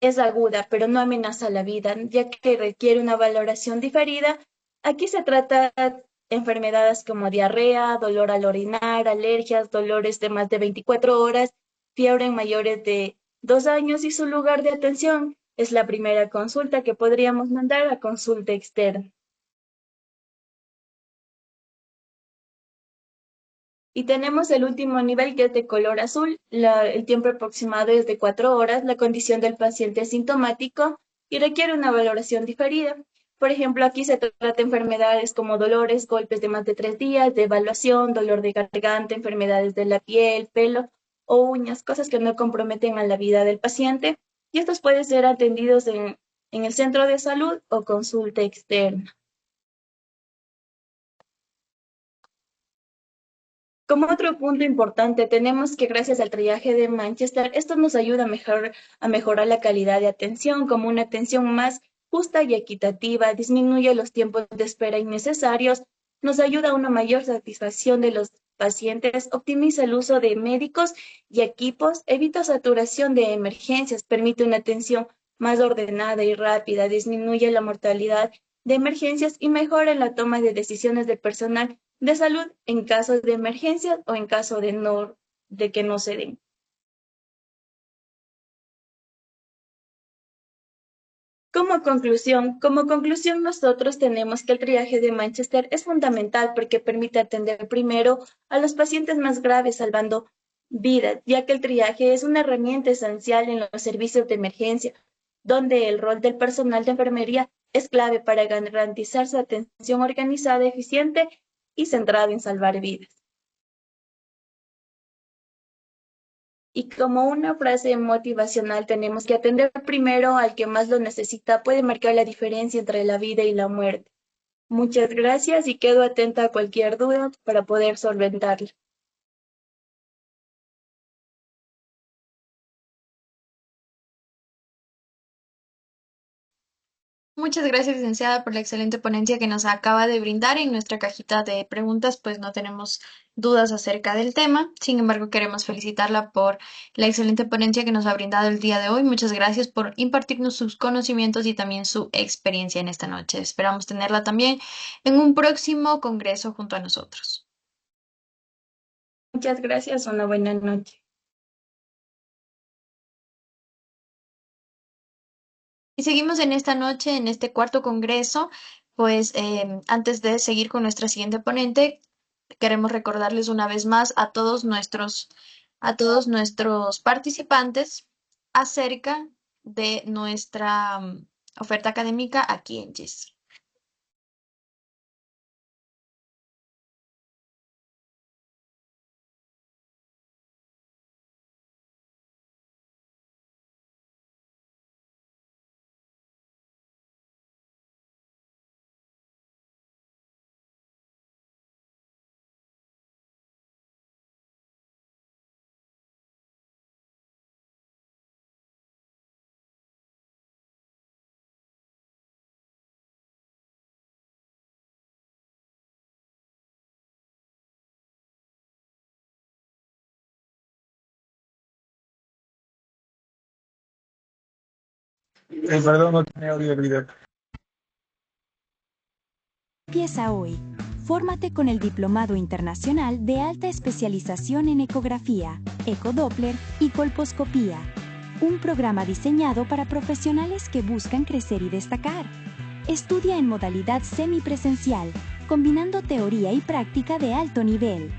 es aguda, pero no amenaza la vida, ya que requiere una valoración diferida. Aquí se trata enfermedades como diarrea, dolor al orinar, alergias, dolores de más de 24 horas, fiebre en mayores de 2 años y su lugar de atención es la primera consulta que podríamos mandar a consulta externa. Y tenemos el último nivel que es de color azul. El tiempo aproximado es de 4 horas. La condición del paciente es sintomático y requiere una valoración diferida. Por ejemplo, aquí se trata de enfermedades como dolores, golpes de más de 3 días, de evaluación, dolor de garganta, enfermedades de la piel, pelo o uñas, cosas que no comprometen a la vida del paciente. Y estos pueden ser atendidos en el centro de salud o consulta externa. Como otro punto importante, tenemos que gracias al triaje de Manchester, esto nos ayuda a mejorar la calidad de atención, como una atención más justa y equitativa, disminuye los tiempos de espera innecesarios, nos ayuda a una mayor satisfacción de los pacientes, optimiza el uso de médicos y equipos, evita saturación de emergencias, permite una atención más ordenada y rápida, disminuye la mortalidad de emergencias y mejora la toma de decisiones del personal de salud en caso de emergencia o en caso de que no se den. Como conclusión, nosotros tenemos que el triaje de Manchester es fundamental porque permite atender primero a los pacientes más graves salvando vidas, ya que el triaje es una herramienta esencial en los servicios de emergencia, donde el rol del personal de enfermería es clave para garantizar su atención organizada, eficiente y centrada en salvar vidas. Y como una frase motivacional tenemos que atender primero al que más lo necesita, puede marcar la diferencia entre la vida y la muerte. Muchas gracias y quedo atenta a cualquier duda para poder solventarla. Muchas gracias, licenciada, por la excelente ponencia que nos acaba de brindar. En nuestra cajita de preguntas, pues no tenemos dudas acerca del tema. Sin embargo, queremos felicitarla por la excelente ponencia que nos ha brindado el día de hoy. Muchas gracias por impartirnos sus conocimientos y también su experiencia en esta noche. Esperamos tenerla también en un próximo congreso junto a nosotros. Muchas gracias, una buena noche. Y seguimos en esta noche, en este cuarto congreso, pues antes de seguir con nuestra siguiente ponente, queremos recordarles una vez más a todos nuestros participantes acerca de nuestra oferta académica aquí en GIS. Perdón, no tenía audio el video. Empieza hoy. Fórmate con el Diplomado Internacional de Alta Especialización en Ecografía, Ecodoppler y Colposcopía. Un programa diseñado para profesionales que buscan crecer y destacar. Estudia en modalidad semipresencial, combinando teoría y práctica de alto nivel.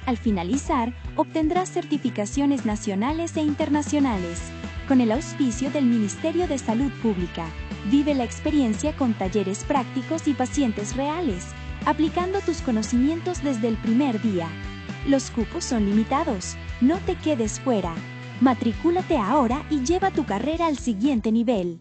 Al finalizar, obtendrás certificaciones nacionales e internacionales. Con el auspicio del Ministerio de Salud Pública, vive la experiencia con talleres prácticos y pacientes reales, aplicando tus conocimientos desde el primer día. Los cupos son limitados, no te quedes fuera. Matricúlate ahora y lleva tu carrera al siguiente nivel.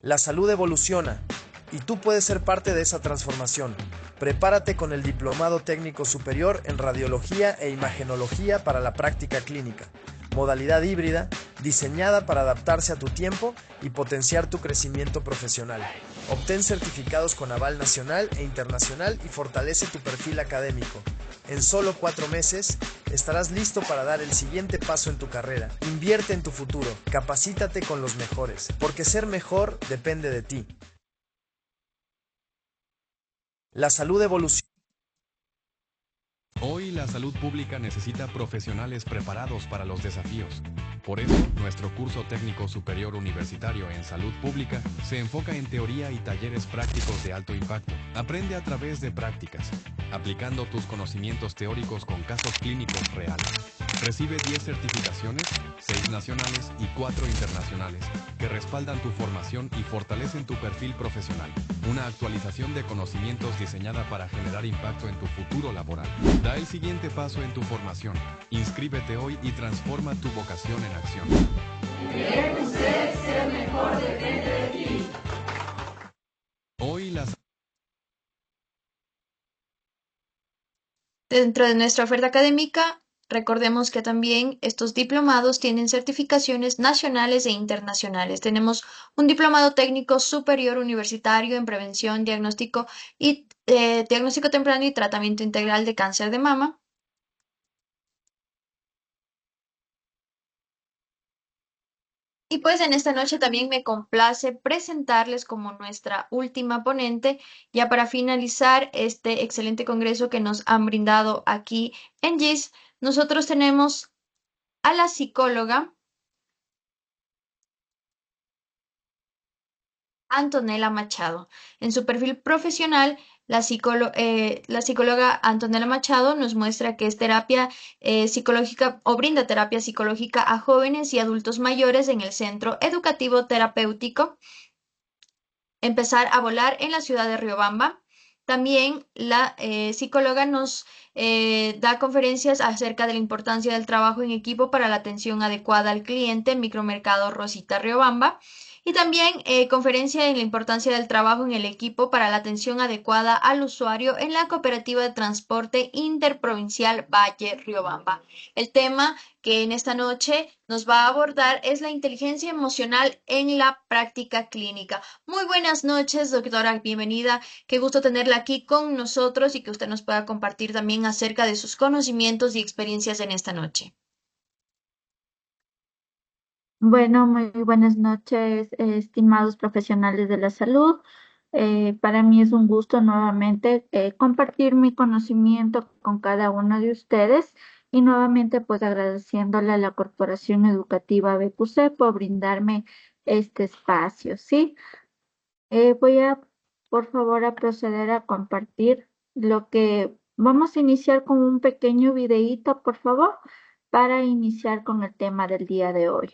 La salud evoluciona y tú puedes ser parte de esa transformación. Prepárate con el Diplomado Técnico Superior en Radiología e Imagenología para la práctica clínica, modalidad híbrida, diseñada para adaptarse a tu tiempo y potenciar tu crecimiento profesional. Obtén certificados con aval nacional e internacional y fortalece tu perfil académico. En solo 4 meses estarás listo para dar el siguiente paso en tu carrera. Invierte en tu futuro, capacítate con los mejores, porque ser mejor depende de ti. La salud evoluciona. Hoy la salud pública necesita profesionales preparados para los desafíos. Por eso, nuestro curso técnico superior universitario en salud pública se enfoca en teoría y talleres prácticos de alto impacto. Aprende a través de prácticas, aplicando tus conocimientos teóricos con casos clínicos reales. Recibe 10 certificaciones, 6 nacionales y 4 internacionales, que respaldan tu formación y fortalecen tu perfil profesional. Una actualización de conocimientos diseñada para generar impacto en tu futuro laboral. Da el siguiente paso en tu formación. Inscríbete hoy y transforma tu vocación en acción. Creer que usted ser mejor depende de ti. Hoy las Dentro de nuestra oferta académica, recordemos que también estos diplomados tienen certificaciones nacionales e internacionales. Tenemos un diplomado técnico superior universitario en prevención, diagnóstico temprano y tratamiento integral de cáncer de mama. Y pues en esta noche también me complace presentarles como nuestra última ponente, ya para finalizar este excelente congreso que nos han brindado aquí en GIS. Nosotros tenemos a la psicóloga Antonella Machado. En su perfil profesional, la psicóloga Antonella Machado nos muestra que es terapia psicológica o brinda terapia psicológica a jóvenes y adultos mayores en el Centro Educativo Terapéutico Empezar a Volar en la ciudad de Riobamba. También la psicóloga nos da conferencias acerca de la importancia del trabajo en equipo para la atención adecuada al cliente en Micromercado Rosita Riobamba. Y también conferencia en la importancia del trabajo en el equipo para la atención adecuada al usuario en la Cooperativa de Transporte Interprovincial Valle Riobamba. El tema que en esta noche nos va a abordar es la inteligencia emocional en la práctica clínica. Muy buenas noches, doctora, bienvenida. Qué gusto tenerla aquí con nosotros y que usted nos pueda compartir también acerca de sus conocimientos y experiencias en esta noche. Bueno, muy buenas noches, estimados profesionales de la salud. Para mí es un gusto nuevamente compartir mi conocimiento con cada uno de ustedes y nuevamente pues agradeciéndole a la Corporación Educativa BQC por brindarme este espacio, ¿sí? Voy a, por favor, a proceder a compartir lo que vamos a iniciar con un pequeño videíto, por favor, para iniciar con el tema del día de hoy.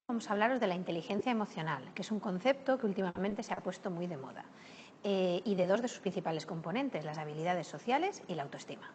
Vamos a hablaros de la inteligencia emocional, que es un concepto que últimamente se ha puesto muy de moda, y de dos de sus principales componentes, las habilidades sociales y la autoestima.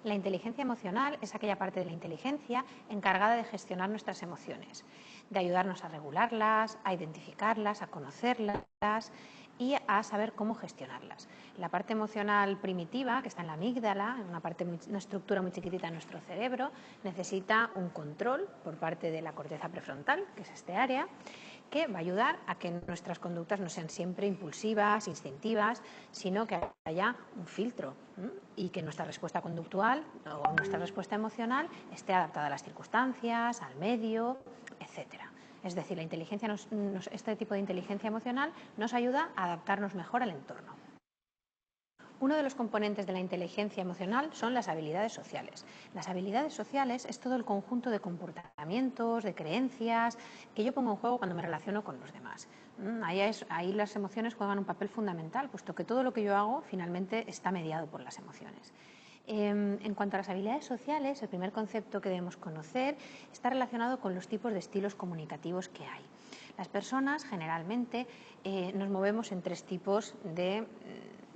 La inteligencia emocional es aquella parte de la inteligencia encargada de gestionar nuestras emociones, de ayudarnos a regularlas, a identificarlas, a conocerlas y a saber cómo gestionarlas. La parte emocional primitiva, que está en la amígdala, una estructura muy chiquitita en nuestro cerebro, necesita un control por parte de la corteza prefrontal, que es este área, que va a ayudar a que nuestras conductas no sean siempre impulsivas, instintivas, sino que haya un filtro y que nuestra respuesta conductual o nuestra respuesta emocional esté adaptada a las circunstancias, al medio, etcétera. Es decir, este tipo de inteligencia emocional nos ayuda a adaptarnos mejor al entorno. Uno de los componentes de la inteligencia emocional son las habilidades sociales. Las habilidades sociales es todo el conjunto de comportamientos, de creencias que yo pongo en juego cuando me relaciono con los demás. Ahí las emociones juegan un papel fundamental, puesto que todo lo que yo hago finalmente está mediado por las emociones. En cuanto a las habilidades sociales, el primer concepto que debemos conocer está relacionado con los tipos de estilos comunicativos que hay. Las personas generalmente nos movemos en tres tipos de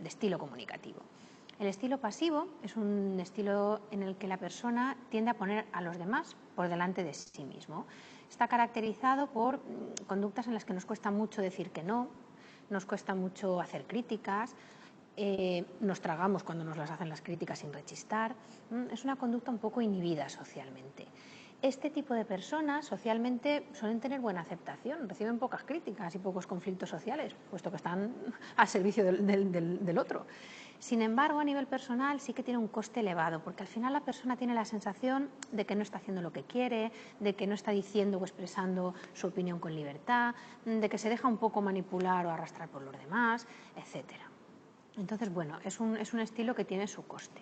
estilo comunicativo. El estilo pasivo es un estilo en el que la persona tiende a poner a los demás por delante de sí mismo. Está caracterizado por conductas en las que nos cuesta mucho decir que no, nos cuesta mucho hacer críticas, nos tragamos cuando nos las hacen las críticas sin rechistar. Es una conducta un poco inhibida socialmente. Este tipo de personas socialmente suelen tener buena aceptación, reciben pocas críticas y pocos conflictos sociales, puesto que están al servicio del otro. Sin embargo, a nivel personal sí que tiene un coste elevado, porque al final la persona tiene la sensación de que no está haciendo lo que quiere, de que no está diciendo o expresando su opinión con libertad, de que se deja un poco manipular o arrastrar por los demás, etc. Entonces, bueno, es un estilo que tiene su coste.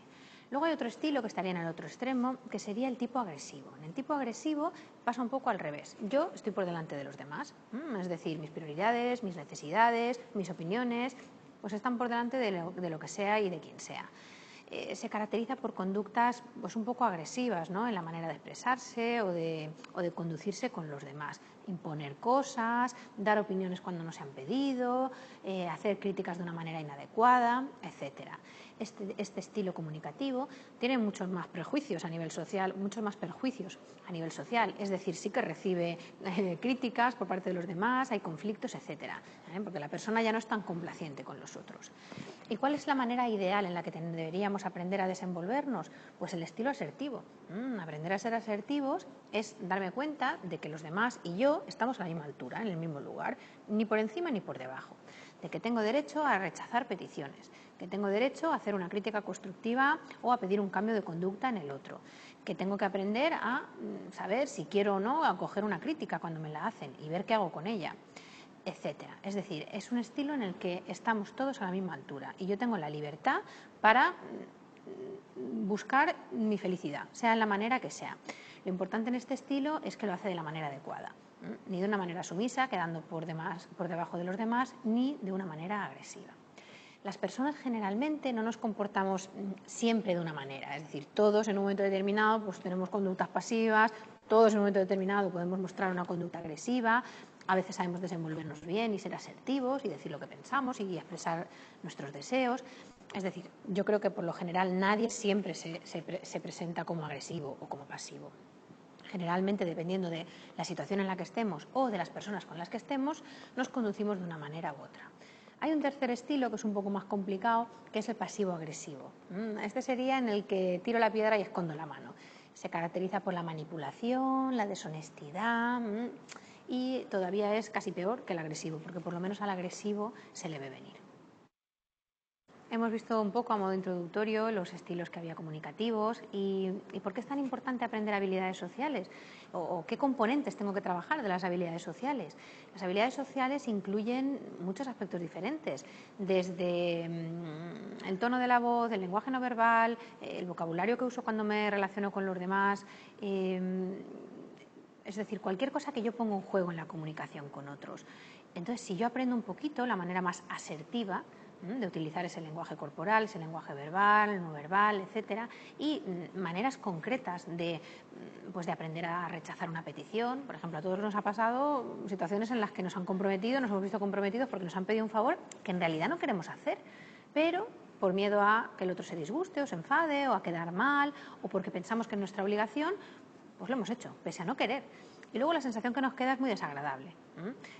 Luego hay otro estilo que estaría en el otro extremo, que sería el tipo agresivo. En el tipo agresivo pasa un poco al revés. Yo estoy por delante de los demás, es decir, mis prioridades, mis necesidades, mis opiniones, pues están por delante de lo que sea y de quien sea. Se caracteriza por conductas pues un poco agresivas, ¿no?, en la manera de expresarse o de conducirse con los demás. Imponer cosas, dar opiniones cuando no se han pedido, hacer críticas de una manera inadecuada, etc. Este estilo comunicativo tiene muchos más prejuicios a nivel social, muchos más perjuicios a nivel social, es decir, sí que recibe críticas por parte de los demás, hay conflictos, etc., porque la persona ya no es tan complaciente con los otros. ¿Y cuál es la manera ideal en la que deberíamos aprender a desenvolvernos? Pues el estilo asertivo. Aprender a ser asertivos es darme cuenta de que los demás y yo estamos a la misma altura, en el mismo lugar, ni por encima ni por debajo, de que tengo derecho a rechazar peticiones, que tengo derecho a hacer una crítica constructiva o a pedir un cambio de conducta en el otro, que tengo que aprender a saber si quiero o no acoger una crítica cuando me la hacen y ver qué hago con ella, etcétera. Es decir, es un estilo en el que estamos todos a la misma altura y yo tengo la libertad para buscar mi felicidad, sea en la manera que sea. Lo importante en este estilo es que lo hace de la manera adecuada, ni de una manera sumisa, quedando por debajo de los demás, ni de una manera agresiva. Las personas generalmente no nos comportamos siempre de una manera, es decir, todos en un momento determinado pues tenemos conductas pasivas, todos en un momento determinado podemos mostrar una conducta agresiva, a veces sabemos desenvolvernos bien y ser asertivos y decir lo que pensamos y expresar nuestros deseos. Es decir, yo creo que por lo general nadie siempre se presenta como agresivo o como pasivo. Generalmente, dependiendo de la situación en la que estemos o de las personas con las que estemos, nos conducimos de una manera u otra. Hay un tercer estilo que es un poco más complicado, que es el pasivo-agresivo. Este sería en el que tiro la piedra y escondo la mano. Se caracteriza por la manipulación, la deshonestidad y todavía es casi peor que el agresivo, porque por lo menos al agresivo se le ve venir. Hemos visto un poco a modo introductorio los estilos que había comunicativos y por qué es tan importante aprender habilidades sociales o qué componentes tengo que trabajar de las habilidades sociales. Las habilidades sociales incluyen muchos aspectos diferentes, desde el tono de la voz, el lenguaje no verbal, el vocabulario que uso cuando me relaciono con los demás, es decir, cualquier cosa que yo ponga en juego en la comunicación con otros. Entonces, si yo aprendo un poquito la manera más asertiva de utilizar ese lenguaje corporal, ese lenguaje verbal, no verbal, etcétera, y maneras concretas de aprender a rechazar una petición. Por ejemplo, a todos nos ha pasado situaciones en las que nos han comprometido, nos hemos visto comprometidos porque nos han pedido un favor que en realidad no queremos hacer, pero por miedo a que el otro se disguste o se enfade o a quedar mal o porque pensamos que es nuestra obligación, pues lo hemos hecho, pese a no querer. Y luego la sensación que nos queda es muy desagradable.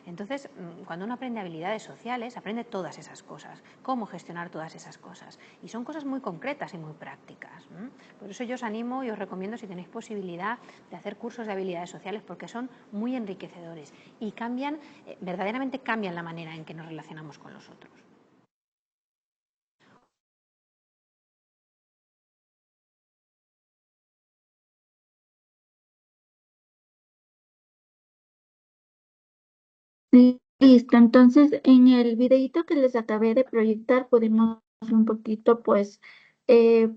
Entonces, cuando uno aprende habilidades sociales, aprende todas esas cosas, cómo gestionar todas esas cosas. Y son cosas muy concretas y muy prácticas. Por eso yo os animo y os recomiendo, si tenéis posibilidad, de hacer cursos de habilidades sociales, porque son muy enriquecedores y verdaderamente cambian la manera en que nos relacionamos con los otros. Listo, entonces en el videito que les acabé de proyectar pudimos un poquito, pues, eh,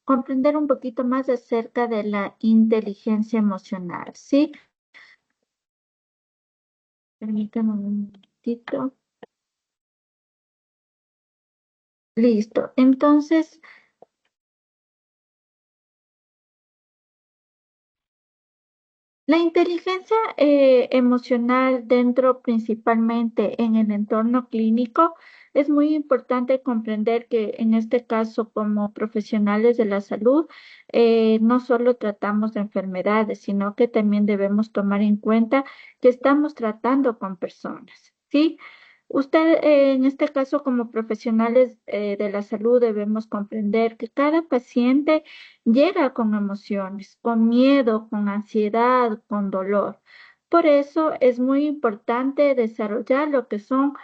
comprender un poquito más acerca de la inteligencia emocional, ¿sí? Permítanme un momentito. Listo, entonces, la inteligencia emocional dentro principalmente en el entorno clínico es muy importante comprender que en este caso como profesionales de la salud no solo tratamos de enfermedades, sino que también debemos tomar en cuenta que estamos tratando con personas, ¿sí? Usted, en este caso, como profesionales de la salud, debemos comprender que cada paciente llega con emociones, con miedo, con ansiedad, con dolor. Por eso es muy importante desarrollar lo que son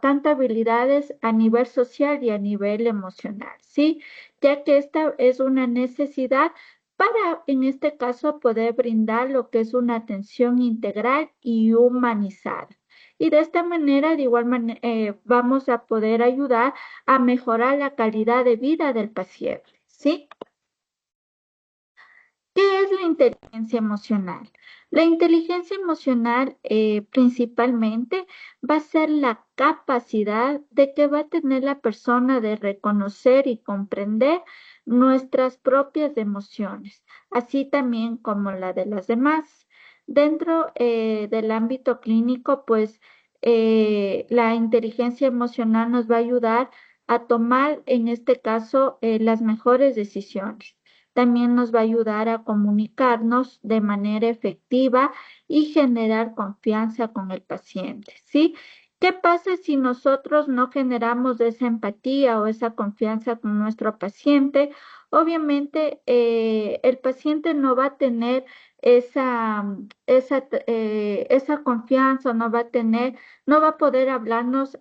tanto habilidades a nivel social y a nivel emocional, ¿sí? Ya que esta es una necesidad para, en este caso, poder brindar lo que es una atención integral y humanizada. Y de esta manera, de igual manera, vamos a poder ayudar a mejorar la calidad de vida del paciente, ¿sí? ¿Qué es la inteligencia emocional? La inteligencia emocional principalmente va a ser la capacidad de que va a tener la persona de reconocer y comprender nuestras propias emociones, así también como la de las demás. Dentro del ámbito clínico, pues la inteligencia emocional nos va a ayudar a tomar, en este caso, las mejores decisiones. También nos va a ayudar a comunicarnos de manera efectiva y generar confianza con el paciente, ¿sí? ¿Qué pasa si nosotros no generamos esa empatía o esa confianza con nuestro paciente? Obviamente, el paciente no va a tener esa confianza, no va a poder hablarnos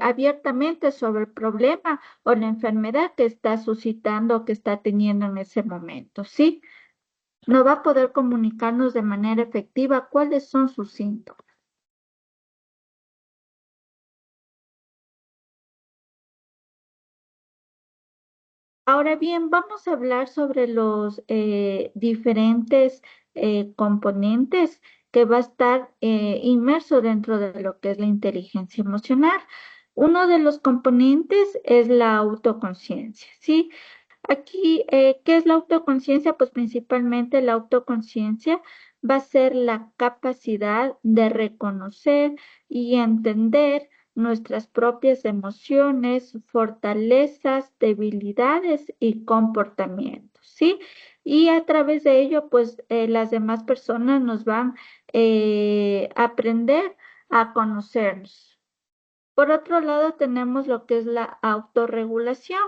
abiertamente sobre el problema o la enfermedad que está suscitando, que está teniendo en ese momento, ¿sí? No va a poder comunicarnos de manera efectiva cuáles son sus síntomas. Ahora bien, vamos a hablar sobre los diferentes componentes que va a estar inmerso dentro de lo que es la inteligencia emocional. Uno de los componentes es la autoconciencia, ¿sí? Aquí, ¿qué es la autoconciencia? Pues principalmente la autoconciencia va a ser la capacidad de reconocer y entender nuestras propias emociones, fortalezas, debilidades y comportamientos, ¿sí? Y a través de ello, pues las demás personas nos van a aprender a conocernos. Por otro lado, tenemos lo que es la autorregulación.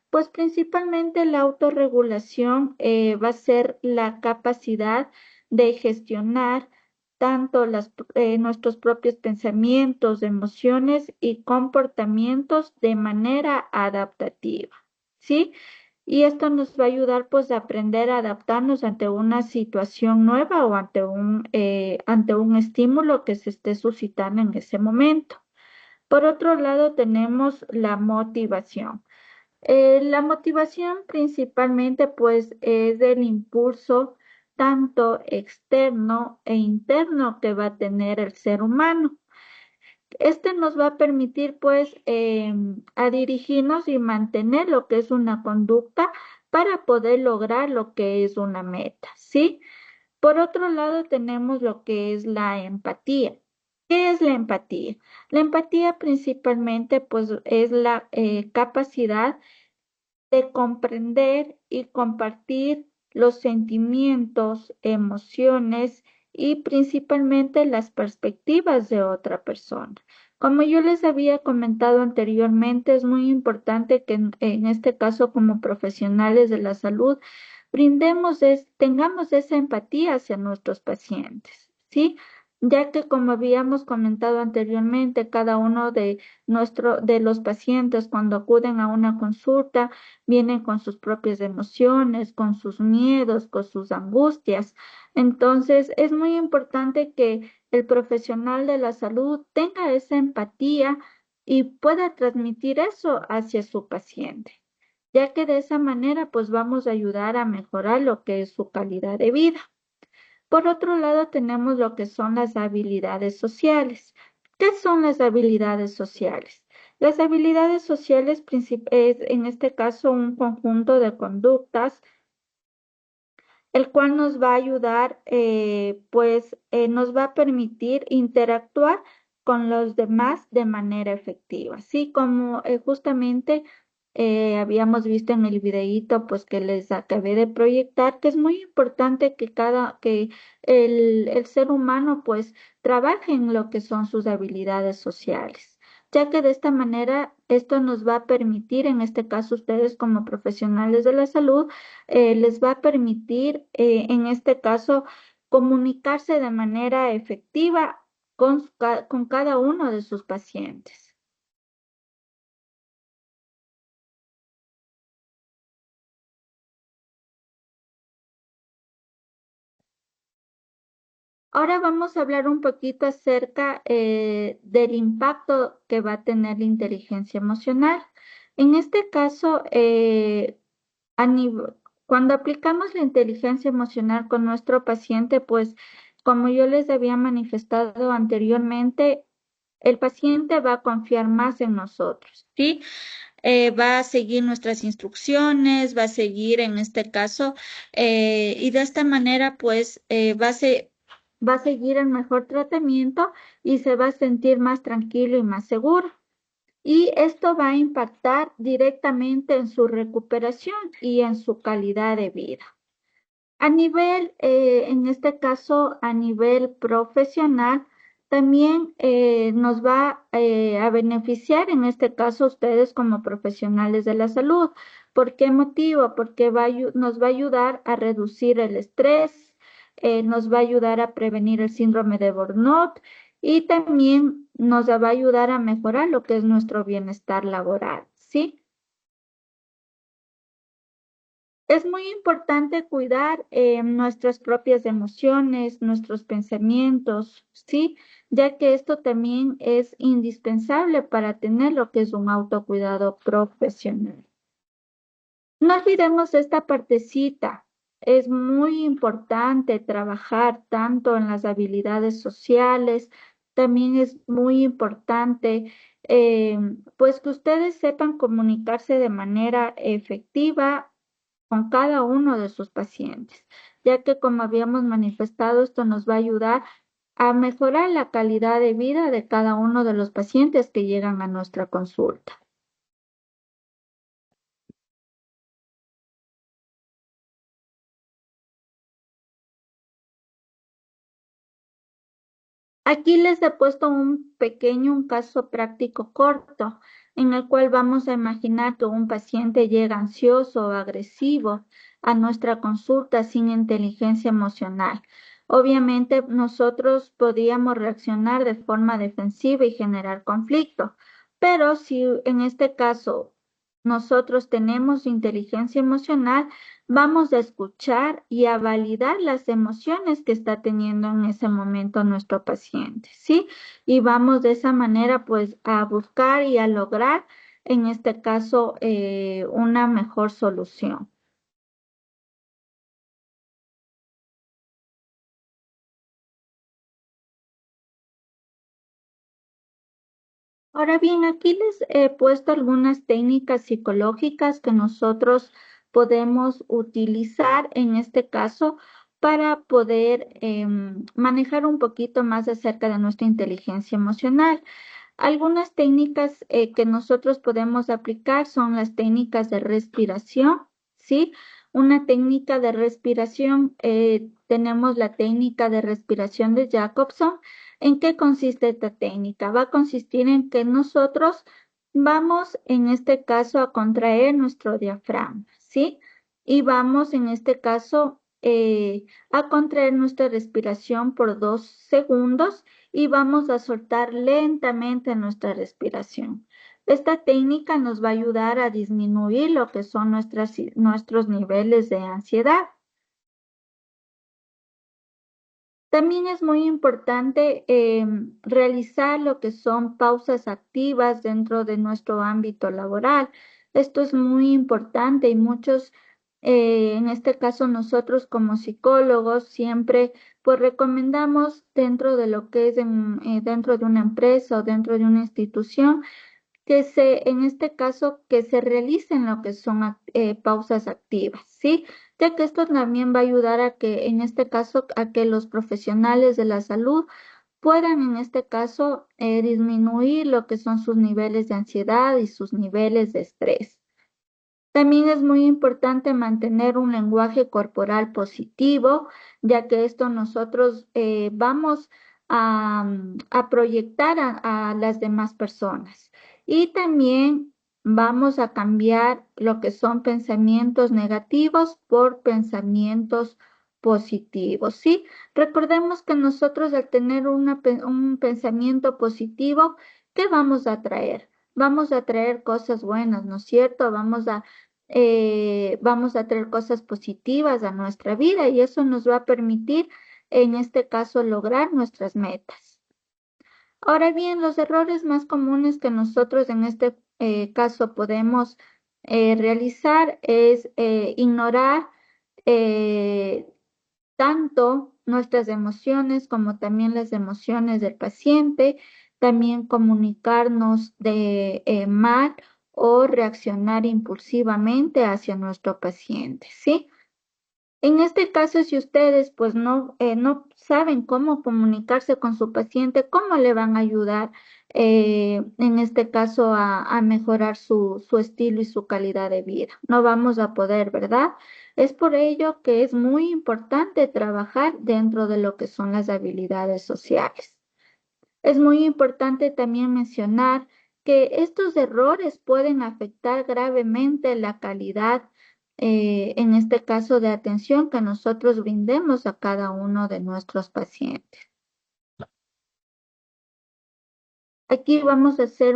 Pues principalmente la autorregulación va a ser la capacidad de gestionar tanto nuestros propios pensamientos, emociones y comportamientos de manera adaptativa, ¿sí? Y esto nos va a ayudar pues a aprender a adaptarnos ante una situación nueva o ante un estímulo que se esté suscitando en ese momento. Por otro lado, tenemos la motivación. La motivación principalmente pues es el impulso tanto externo e interno que va a tener el ser humano. Este nos va a permitir pues a dirigirnos y mantener lo que es una conducta para poder lograr lo que es una meta, ¿sí? Por otro lado, tenemos lo que es la empatía. ¿Qué es la empatía? La empatía principalmente pues es la capacidad de comprender y compartir los sentimientos, emociones y principalmente las perspectivas de otra persona. Como yo les había comentado anteriormente, es muy importante que en este caso como profesionales de la salud tengamos esa empatía hacia nuestros pacientes, ¿sí? Ya que como habíamos comentado anteriormente, cada uno de los pacientes cuando acuden a una consulta vienen con sus propias emociones, con sus miedos, con sus angustias. Entonces, es muy importante que el profesional de la salud tenga esa empatía y pueda transmitir eso hacia su paciente, ya que de esa manera pues vamos a ayudar a mejorar lo que es su calidad de vida. Por otro lado, tenemos lo que son las habilidades sociales. ¿Qué son las habilidades sociales? Las habilidades sociales es en este caso un conjunto de conductas, el cual nos va a ayudar, nos va a permitir interactuar con los demás de manera efectiva, así como justamente habíamos visto en el videíto pues que les acabé de proyectar, que es muy importante que el ser humano pues trabaje en lo que son sus habilidades sociales, ya que de esta manera esto nos va a permitir, en este caso ustedes como profesionales de la salud, les va a permitir, en este caso, comunicarse de manera efectiva con cada uno de sus pacientes. Ahora vamos a hablar un poquito acerca del impacto que va a tener la inteligencia emocional. En este caso, a nivel- cuando aplicamos la inteligencia emocional con nuestro paciente, pues como yo les había manifestado anteriormente, el paciente va a confiar más en nosotros, ¿sí? Va a seguir nuestras instrucciones, va a seguir en este caso, y de esta manera, pues, va a seguir el mejor tratamiento y se va a sentir más tranquilo y más seguro. Y esto va a impactar directamente en su recuperación y en su calidad de vida. A nivel, en este caso, a nivel profesional, también nos va a beneficiar, en este caso, ustedes como profesionales de la salud. ¿Por qué motivo? Porque nos va a ayudar a reducir el estrés, nos va a ayudar a prevenir el síndrome de burnout y también nos va a ayudar a mejorar lo que es nuestro bienestar laboral, ¿sí? Es muy importante cuidar nuestras propias emociones, nuestros pensamientos, ¿sí? Ya que esto también es indispensable para tener lo que es un autocuidado profesional. No olvidemos esta partecita. Es muy importante trabajar tanto en las habilidades sociales, también es muy importante pues que ustedes sepan comunicarse de manera efectiva con cada uno de sus pacientes, ya que como habíamos manifestado, esto nos va a ayudar a mejorar la calidad de vida de cada uno de los pacientes que llegan a nuestra consulta. Aquí les he puesto un caso práctico corto, en el cual vamos a imaginar que un paciente llega ansioso o agresivo a nuestra consulta sin inteligencia emocional. Obviamente nosotros podíamos reaccionar de forma defensiva y generar conflicto, pero si en este caso nosotros tenemos inteligencia emocional, vamos a escuchar y a validar las emociones que está teniendo en ese momento nuestro paciente, ¿sí? Y vamos de esa manera pues a buscar y a lograr, en este caso, una mejor solución. Ahora bien, aquí les he puesto algunas técnicas psicológicas que nosotros podemos utilizar en este caso para poder manejar un poquito más acerca de nuestra inteligencia emocional. Algunas técnicas que nosotros podemos aplicar son las técnicas de respiración, ¿sí? Una técnica de respiración, tenemos la técnica de respiración de Jacobson. ¿En qué consiste esta técnica? Va a consistir en que nosotros vamos, en este caso, a contraer nuestro diafragma, ¿sí? Y vamos, en este caso, a contraer nuestra respiración por 2 segundos y vamos a soltar lentamente nuestra respiración. Esta técnica nos va a ayudar a disminuir lo que son nuestros niveles de ansiedad. También es muy importante realizar lo que son pausas activas dentro de nuestro ámbito laboral. Esto es muy importante y muchos, en este caso nosotros como psicólogos, siempre pues recomendamos dentro de lo que es dentro de una empresa o dentro de una institución en este caso, que se realicen lo que son pausas activas, ¿sí? Ya que esto también va a ayudar a que, en este caso, a que los profesionales de la salud puedan, en este caso, disminuir lo que son sus niveles de ansiedad y sus niveles de estrés, También es muy importante mantener un lenguaje corporal positivo, ya que esto nosotros vamos a proyectar a las demás personas. Y también vamos a cambiar lo que son pensamientos negativos por pensamientos positivos, ¿sí? Recordemos que nosotros al tener un pensamiento positivo, ¿qué vamos a traer? Vamos a traer cosas buenas, ¿no es cierto? Vamos a traer cosas positivas a nuestra vida y eso nos va a permitir, en este caso, lograr nuestras metas. Ahora bien, los errores más comunes que nosotros en este caso podemos realizar es ignorar tanto nuestras emociones como también las emociones del paciente, también comunicarnos de mal o reaccionar impulsivamente hacia nuestro paciente, ¿sí? En este caso, si ustedes pues no saben cómo comunicarse con su paciente, ¿cómo le van a ayudar en este caso a mejorar su estilo y su calidad de vida? No vamos a poder, ¿verdad? Es por ello que es muy importante trabajar dentro de lo que son las habilidades sociales. Es muy importante también mencionar que estos errores pueden afectar gravemente la calidad, en este caso de atención que nosotros brindemos a cada uno de nuestros pacientes. Aquí vamos a hacer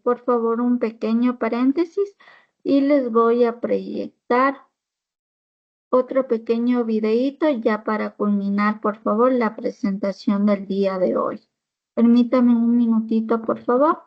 por favor, un pequeño paréntesis y les voy a proyectar otro pequeño videíto ya para culminar, por favor, la presentación del día de hoy. Permítame un minutito, por favor.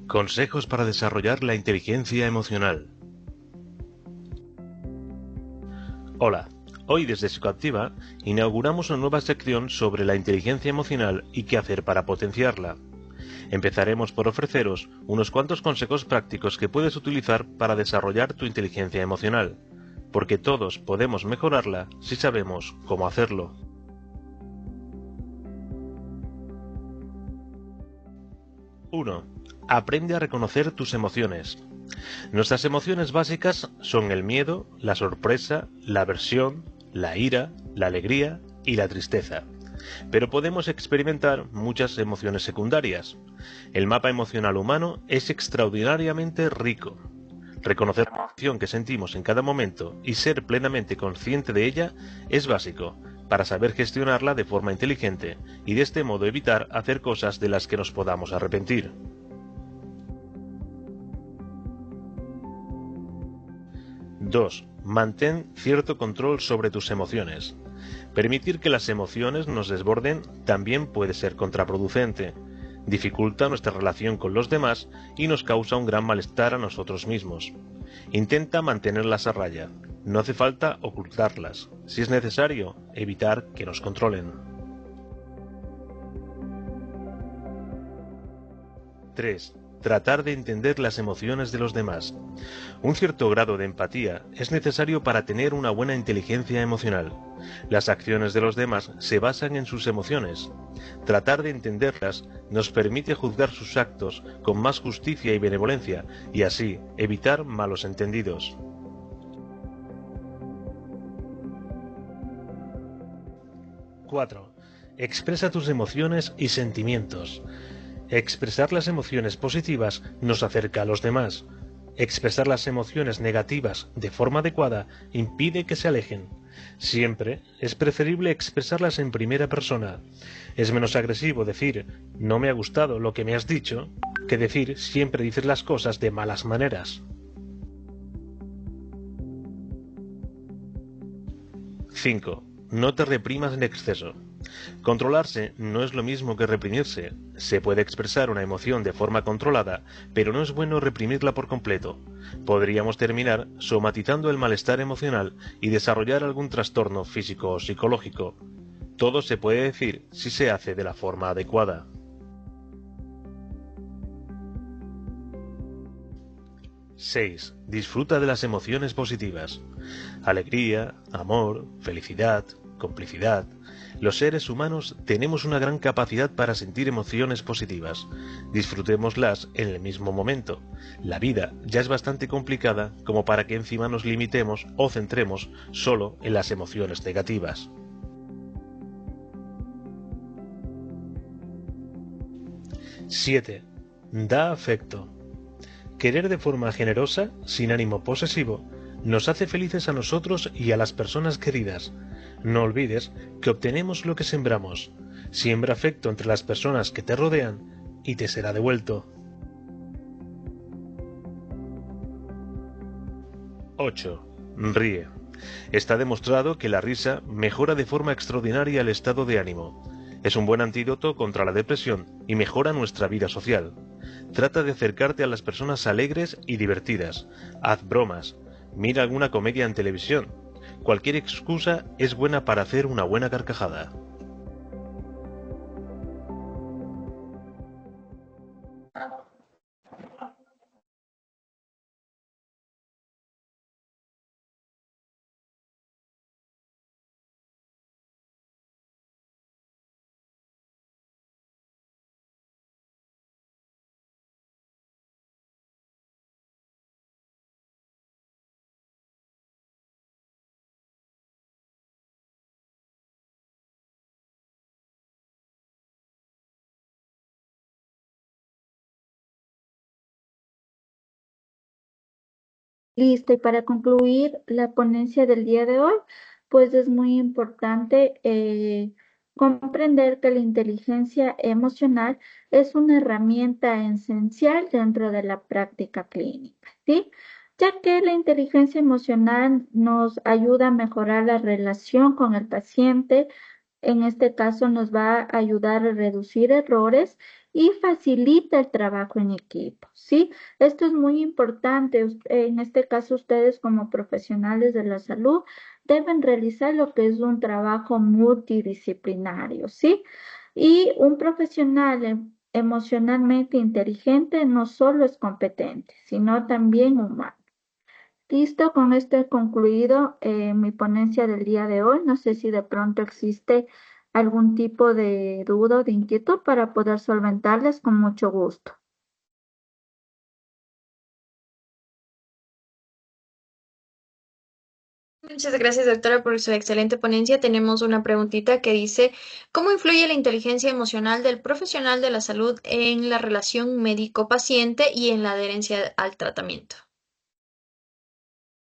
Consejos para desarrollar la inteligencia emocional. Hola, hoy desde Psicoactiva inauguramos una nueva sección sobre la inteligencia emocional y qué hacer para potenciarla. Empezaremos por ofreceros unos cuantos consejos prácticos que puedes utilizar para desarrollar tu inteligencia emocional, porque todos podemos mejorarla si sabemos cómo hacerlo. 1. Aprende a reconocer tus emociones. Nuestras emociones básicas son el miedo, la sorpresa, la aversión, la ira, la alegría y la tristeza. Pero podemos experimentar muchas emociones secundarias. El mapa emocional humano es extraordinariamente rico. Reconocer la emoción que sentimos en cada momento y ser plenamente consciente de ella es básico para saber gestionarla de forma inteligente y de este modo evitar hacer cosas de las que nos podamos arrepentir. 2. Mantén cierto control sobre tus emociones. Permitir que las emociones nos desborden también puede ser contraproducente. Dificulta nuestra relación con los demás y nos causa un gran malestar a nosotros mismos. Intenta mantenerlas a raya. No hace falta ocultarlas. Si es necesario, evitar que nos controlen. 3. Tratar de entender las emociones de los demás. Un cierto grado de empatía es necesario para tener una buena inteligencia emocional. Las acciones de los demás se basan en sus emociones. Tratar de entenderlas nos permite juzgar sus actos con más justicia y benevolencia y así evitar malos entendidos. 4. Expresa tus emociones y sentimientos. Expresar las emociones positivas nos acerca a los demás. Expresar las emociones negativas de forma adecuada impide que se alejen. Siempre es preferible expresarlas en primera persona. Es menos agresivo decir no me ha gustado lo que me has dicho que decir siempre dices las cosas de malas maneras. 5. No te reprimas en exceso. Controlarse no es lo mismo que reprimirse. Se puede expresar una emoción de forma controlada, pero no es bueno reprimirla por completo. Podríamos terminar somatizando el malestar emocional y desarrollar algún trastorno físico o psicológico. Todo se puede decir si se hace de la forma adecuada. 6. Disfruta de las emociones positivas. Alegría, amor, felicidad, complicidad. Los seres humanos tenemos una gran capacidad para sentir emociones positivas. Disfrutémoslas en el mismo momento. La vida ya es bastante complicada como para que encima nos limitemos o centremos solo en las emociones negativas. 7. Da afecto. Querer de forma generosa, sin ánimo posesivo, nos hace felices a nosotros y a las personas queridas. No olvides que obtenemos lo que sembramos. Siembra afecto entre las personas que te rodean y te será devuelto. 8. Ríe. Está demostrado que la risa mejora de forma extraordinaria el estado de ánimo. Es un buen antídoto contra la depresión y mejora nuestra vida social. Trata de acercarte a las personas alegres y divertidas. Haz bromas. Mira alguna comedia en televisión. Cualquier excusa es buena para hacer una buena carcajada. Listo, y para concluir la ponencia del día de hoy, pues es muy importante comprender que la inteligencia emocional es una herramienta esencial dentro de la práctica clínica, ¿sí? Ya que la inteligencia emocional nos ayuda a mejorar la relación con el paciente, en este caso nos va a ayudar a reducir errores y facilita el trabajo en equipo, ¿sí? Esto es muy importante. En este caso, ustedes como profesionales de la salud deben realizar lo que es un trabajo multidisciplinario, ¿sí? Y un profesional emocionalmente inteligente no solo es competente, sino también humano. Listo, con esto he concluido mi ponencia del día de hoy. No sé si de pronto existe algún tipo de duda o de inquietud para poder solventarles con mucho gusto. Muchas gracias, doctora, por su excelente ponencia. Tenemos una preguntita que dice, ¿cómo influye la inteligencia emocional del profesional de la salud en la relación médico-paciente y en la adherencia al tratamiento?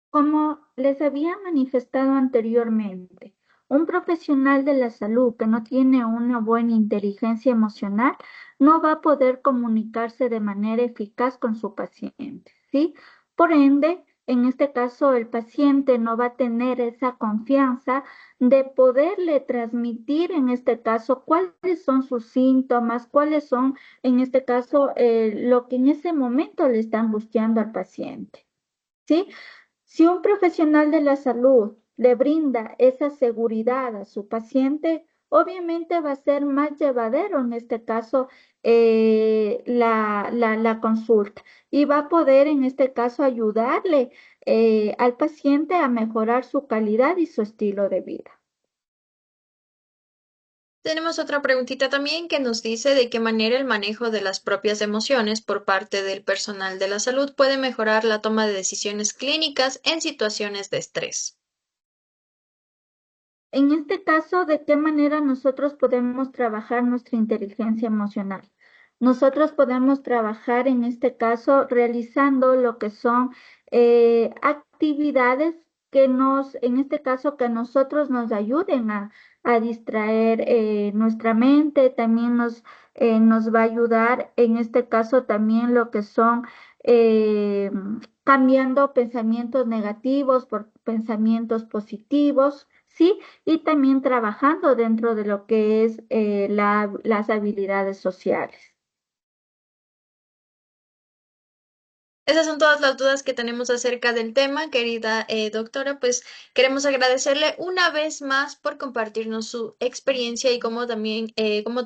Como les había manifestado anteriormente, un profesional de la salud que no tiene una buena inteligencia emocional no va a poder comunicarse de manera eficaz con su paciente, ¿sí? Por ende, en este caso, el paciente no va a tener esa confianza de poderle transmitir, en este caso, cuáles son sus síntomas, cuáles son, en este caso, lo que en ese momento le está angustiando al paciente, ¿sí? Si un profesional de la salud le brinda esa seguridad a su paciente, obviamente va a ser más llevadero en este caso la consulta y va a poder en este caso ayudarle al paciente a mejorar su calidad y su estilo de vida. Tenemos otra preguntita también que nos dice de qué manera el manejo de las propias emociones por parte del personal de la salud puede mejorar la toma de decisiones clínicas en situaciones de estrés. En este caso, ¿de qué manera nosotros podemos trabajar nuestra inteligencia emocional? Nosotros podemos trabajar en este caso realizando lo que son actividades en este caso, que a nosotros nos ayuden a distraer nuestra mente, también nos va a ayudar, en este caso también lo que son eh, cambiando pensamientos negativos por pensamientos positivos, ¿sí? Y también trabajando dentro de lo que es las habilidades sociales. Esas son todas las dudas que tenemos acerca del tema, querida doctora. Pues queremos agradecerle una vez más por compartirnos su experiencia y como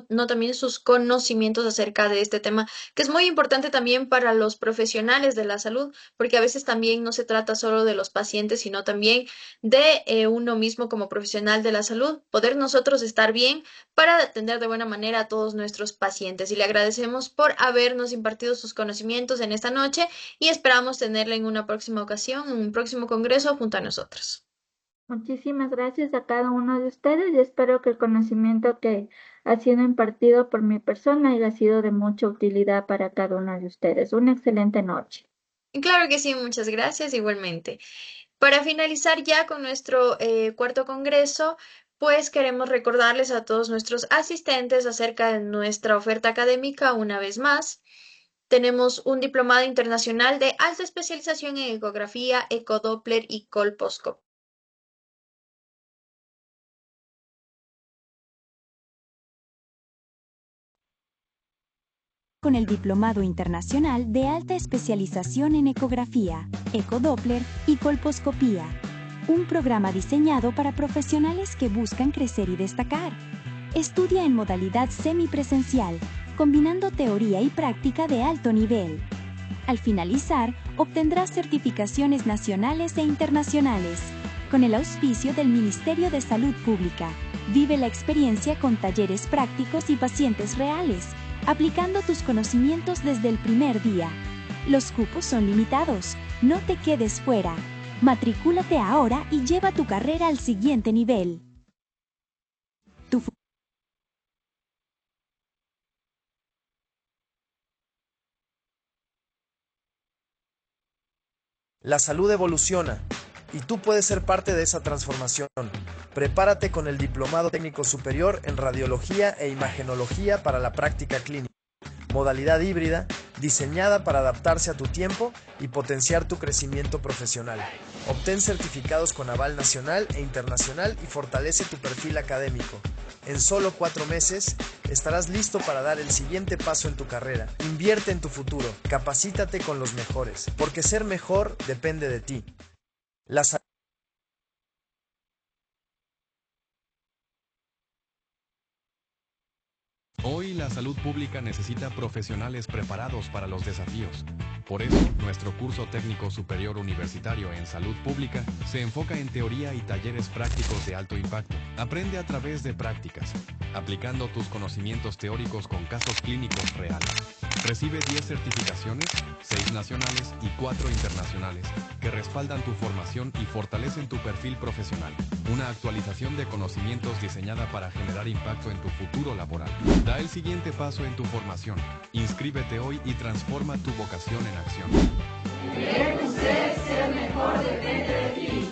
no también sus conocimientos acerca de este tema, que es muy importante también para los profesionales de la salud, porque a veces también no se trata solo de los pacientes, sino también de uno mismo como profesional de la salud, poder nosotros estar bien para atender de buena manera a todos nuestros pacientes. Y le agradecemos por habernos impartido sus conocimientos en esta noche y esperamos tenerla en una próxima ocasión, en un próximo congreso junto a nosotros. Muchísimas gracias a cada uno de ustedes y espero que el conocimiento que ha sido impartido por mi persona haya sido de mucha utilidad para cada uno de ustedes. Una excelente noche. Claro que sí, muchas gracias igualmente. Para finalizar ya con nuestro cuarto congreso, pues queremos recordarles a todos nuestros asistentes acerca de nuestra oferta académica una vez más. Tenemos un diplomado internacional de alta especialización en ecografía, ecodoppler y colposcopía. Con el Diplomado Internacional de Alta Especialización en Ecografía, Ecodoppler y Colposcopía, un programa diseñado para profesionales que buscan crecer y destacar. Estudia en modalidad semipresencial, combinando teoría y práctica de alto nivel. Al finalizar, obtendrás certificaciones nacionales e internacionales. Con el auspicio del Ministerio de Salud Pública, vive la experiencia con talleres prácticos y pacientes reales, aplicando tus conocimientos desde el primer día. Los cupos son limitados, no te quedes fuera. Matricúlate ahora y lleva tu carrera al siguiente nivel. La salud evoluciona y tú puedes ser parte de esa transformación. Prepárate con el Diplomado Técnico Superior en Radiología e Imagenología para la práctica clínica. Modalidad híbrida, diseñada para adaptarse a tu tiempo y potenciar tu crecimiento profesional. Obtén certificados con aval nacional e internacional y fortalece tu perfil académico. En solo 4 meses estarás listo para dar el siguiente paso en tu carrera. Invierte en tu futuro, capacítate con los mejores, porque ser mejor depende de ti. Hoy la salud pública necesita profesionales preparados para los desafíos. Por eso, nuestro curso técnico superior universitario en salud pública se enfoca en teoría y talleres prácticos de alto impacto. Aprende a través de prácticas, aplicando tus conocimientos teóricos con casos clínicos reales. Recibe 10 certificaciones, 6 nacionales y 4 internacionales, que respaldan tu formación y fortalecen tu perfil profesional. Una actualización de conocimientos diseñada para generar impacto en tu futuro laboral. Da el siguiente paso en tu formación. Inscríbete hoy y transforma tu vocación en acción. Querer usted ser mejor depende de ti.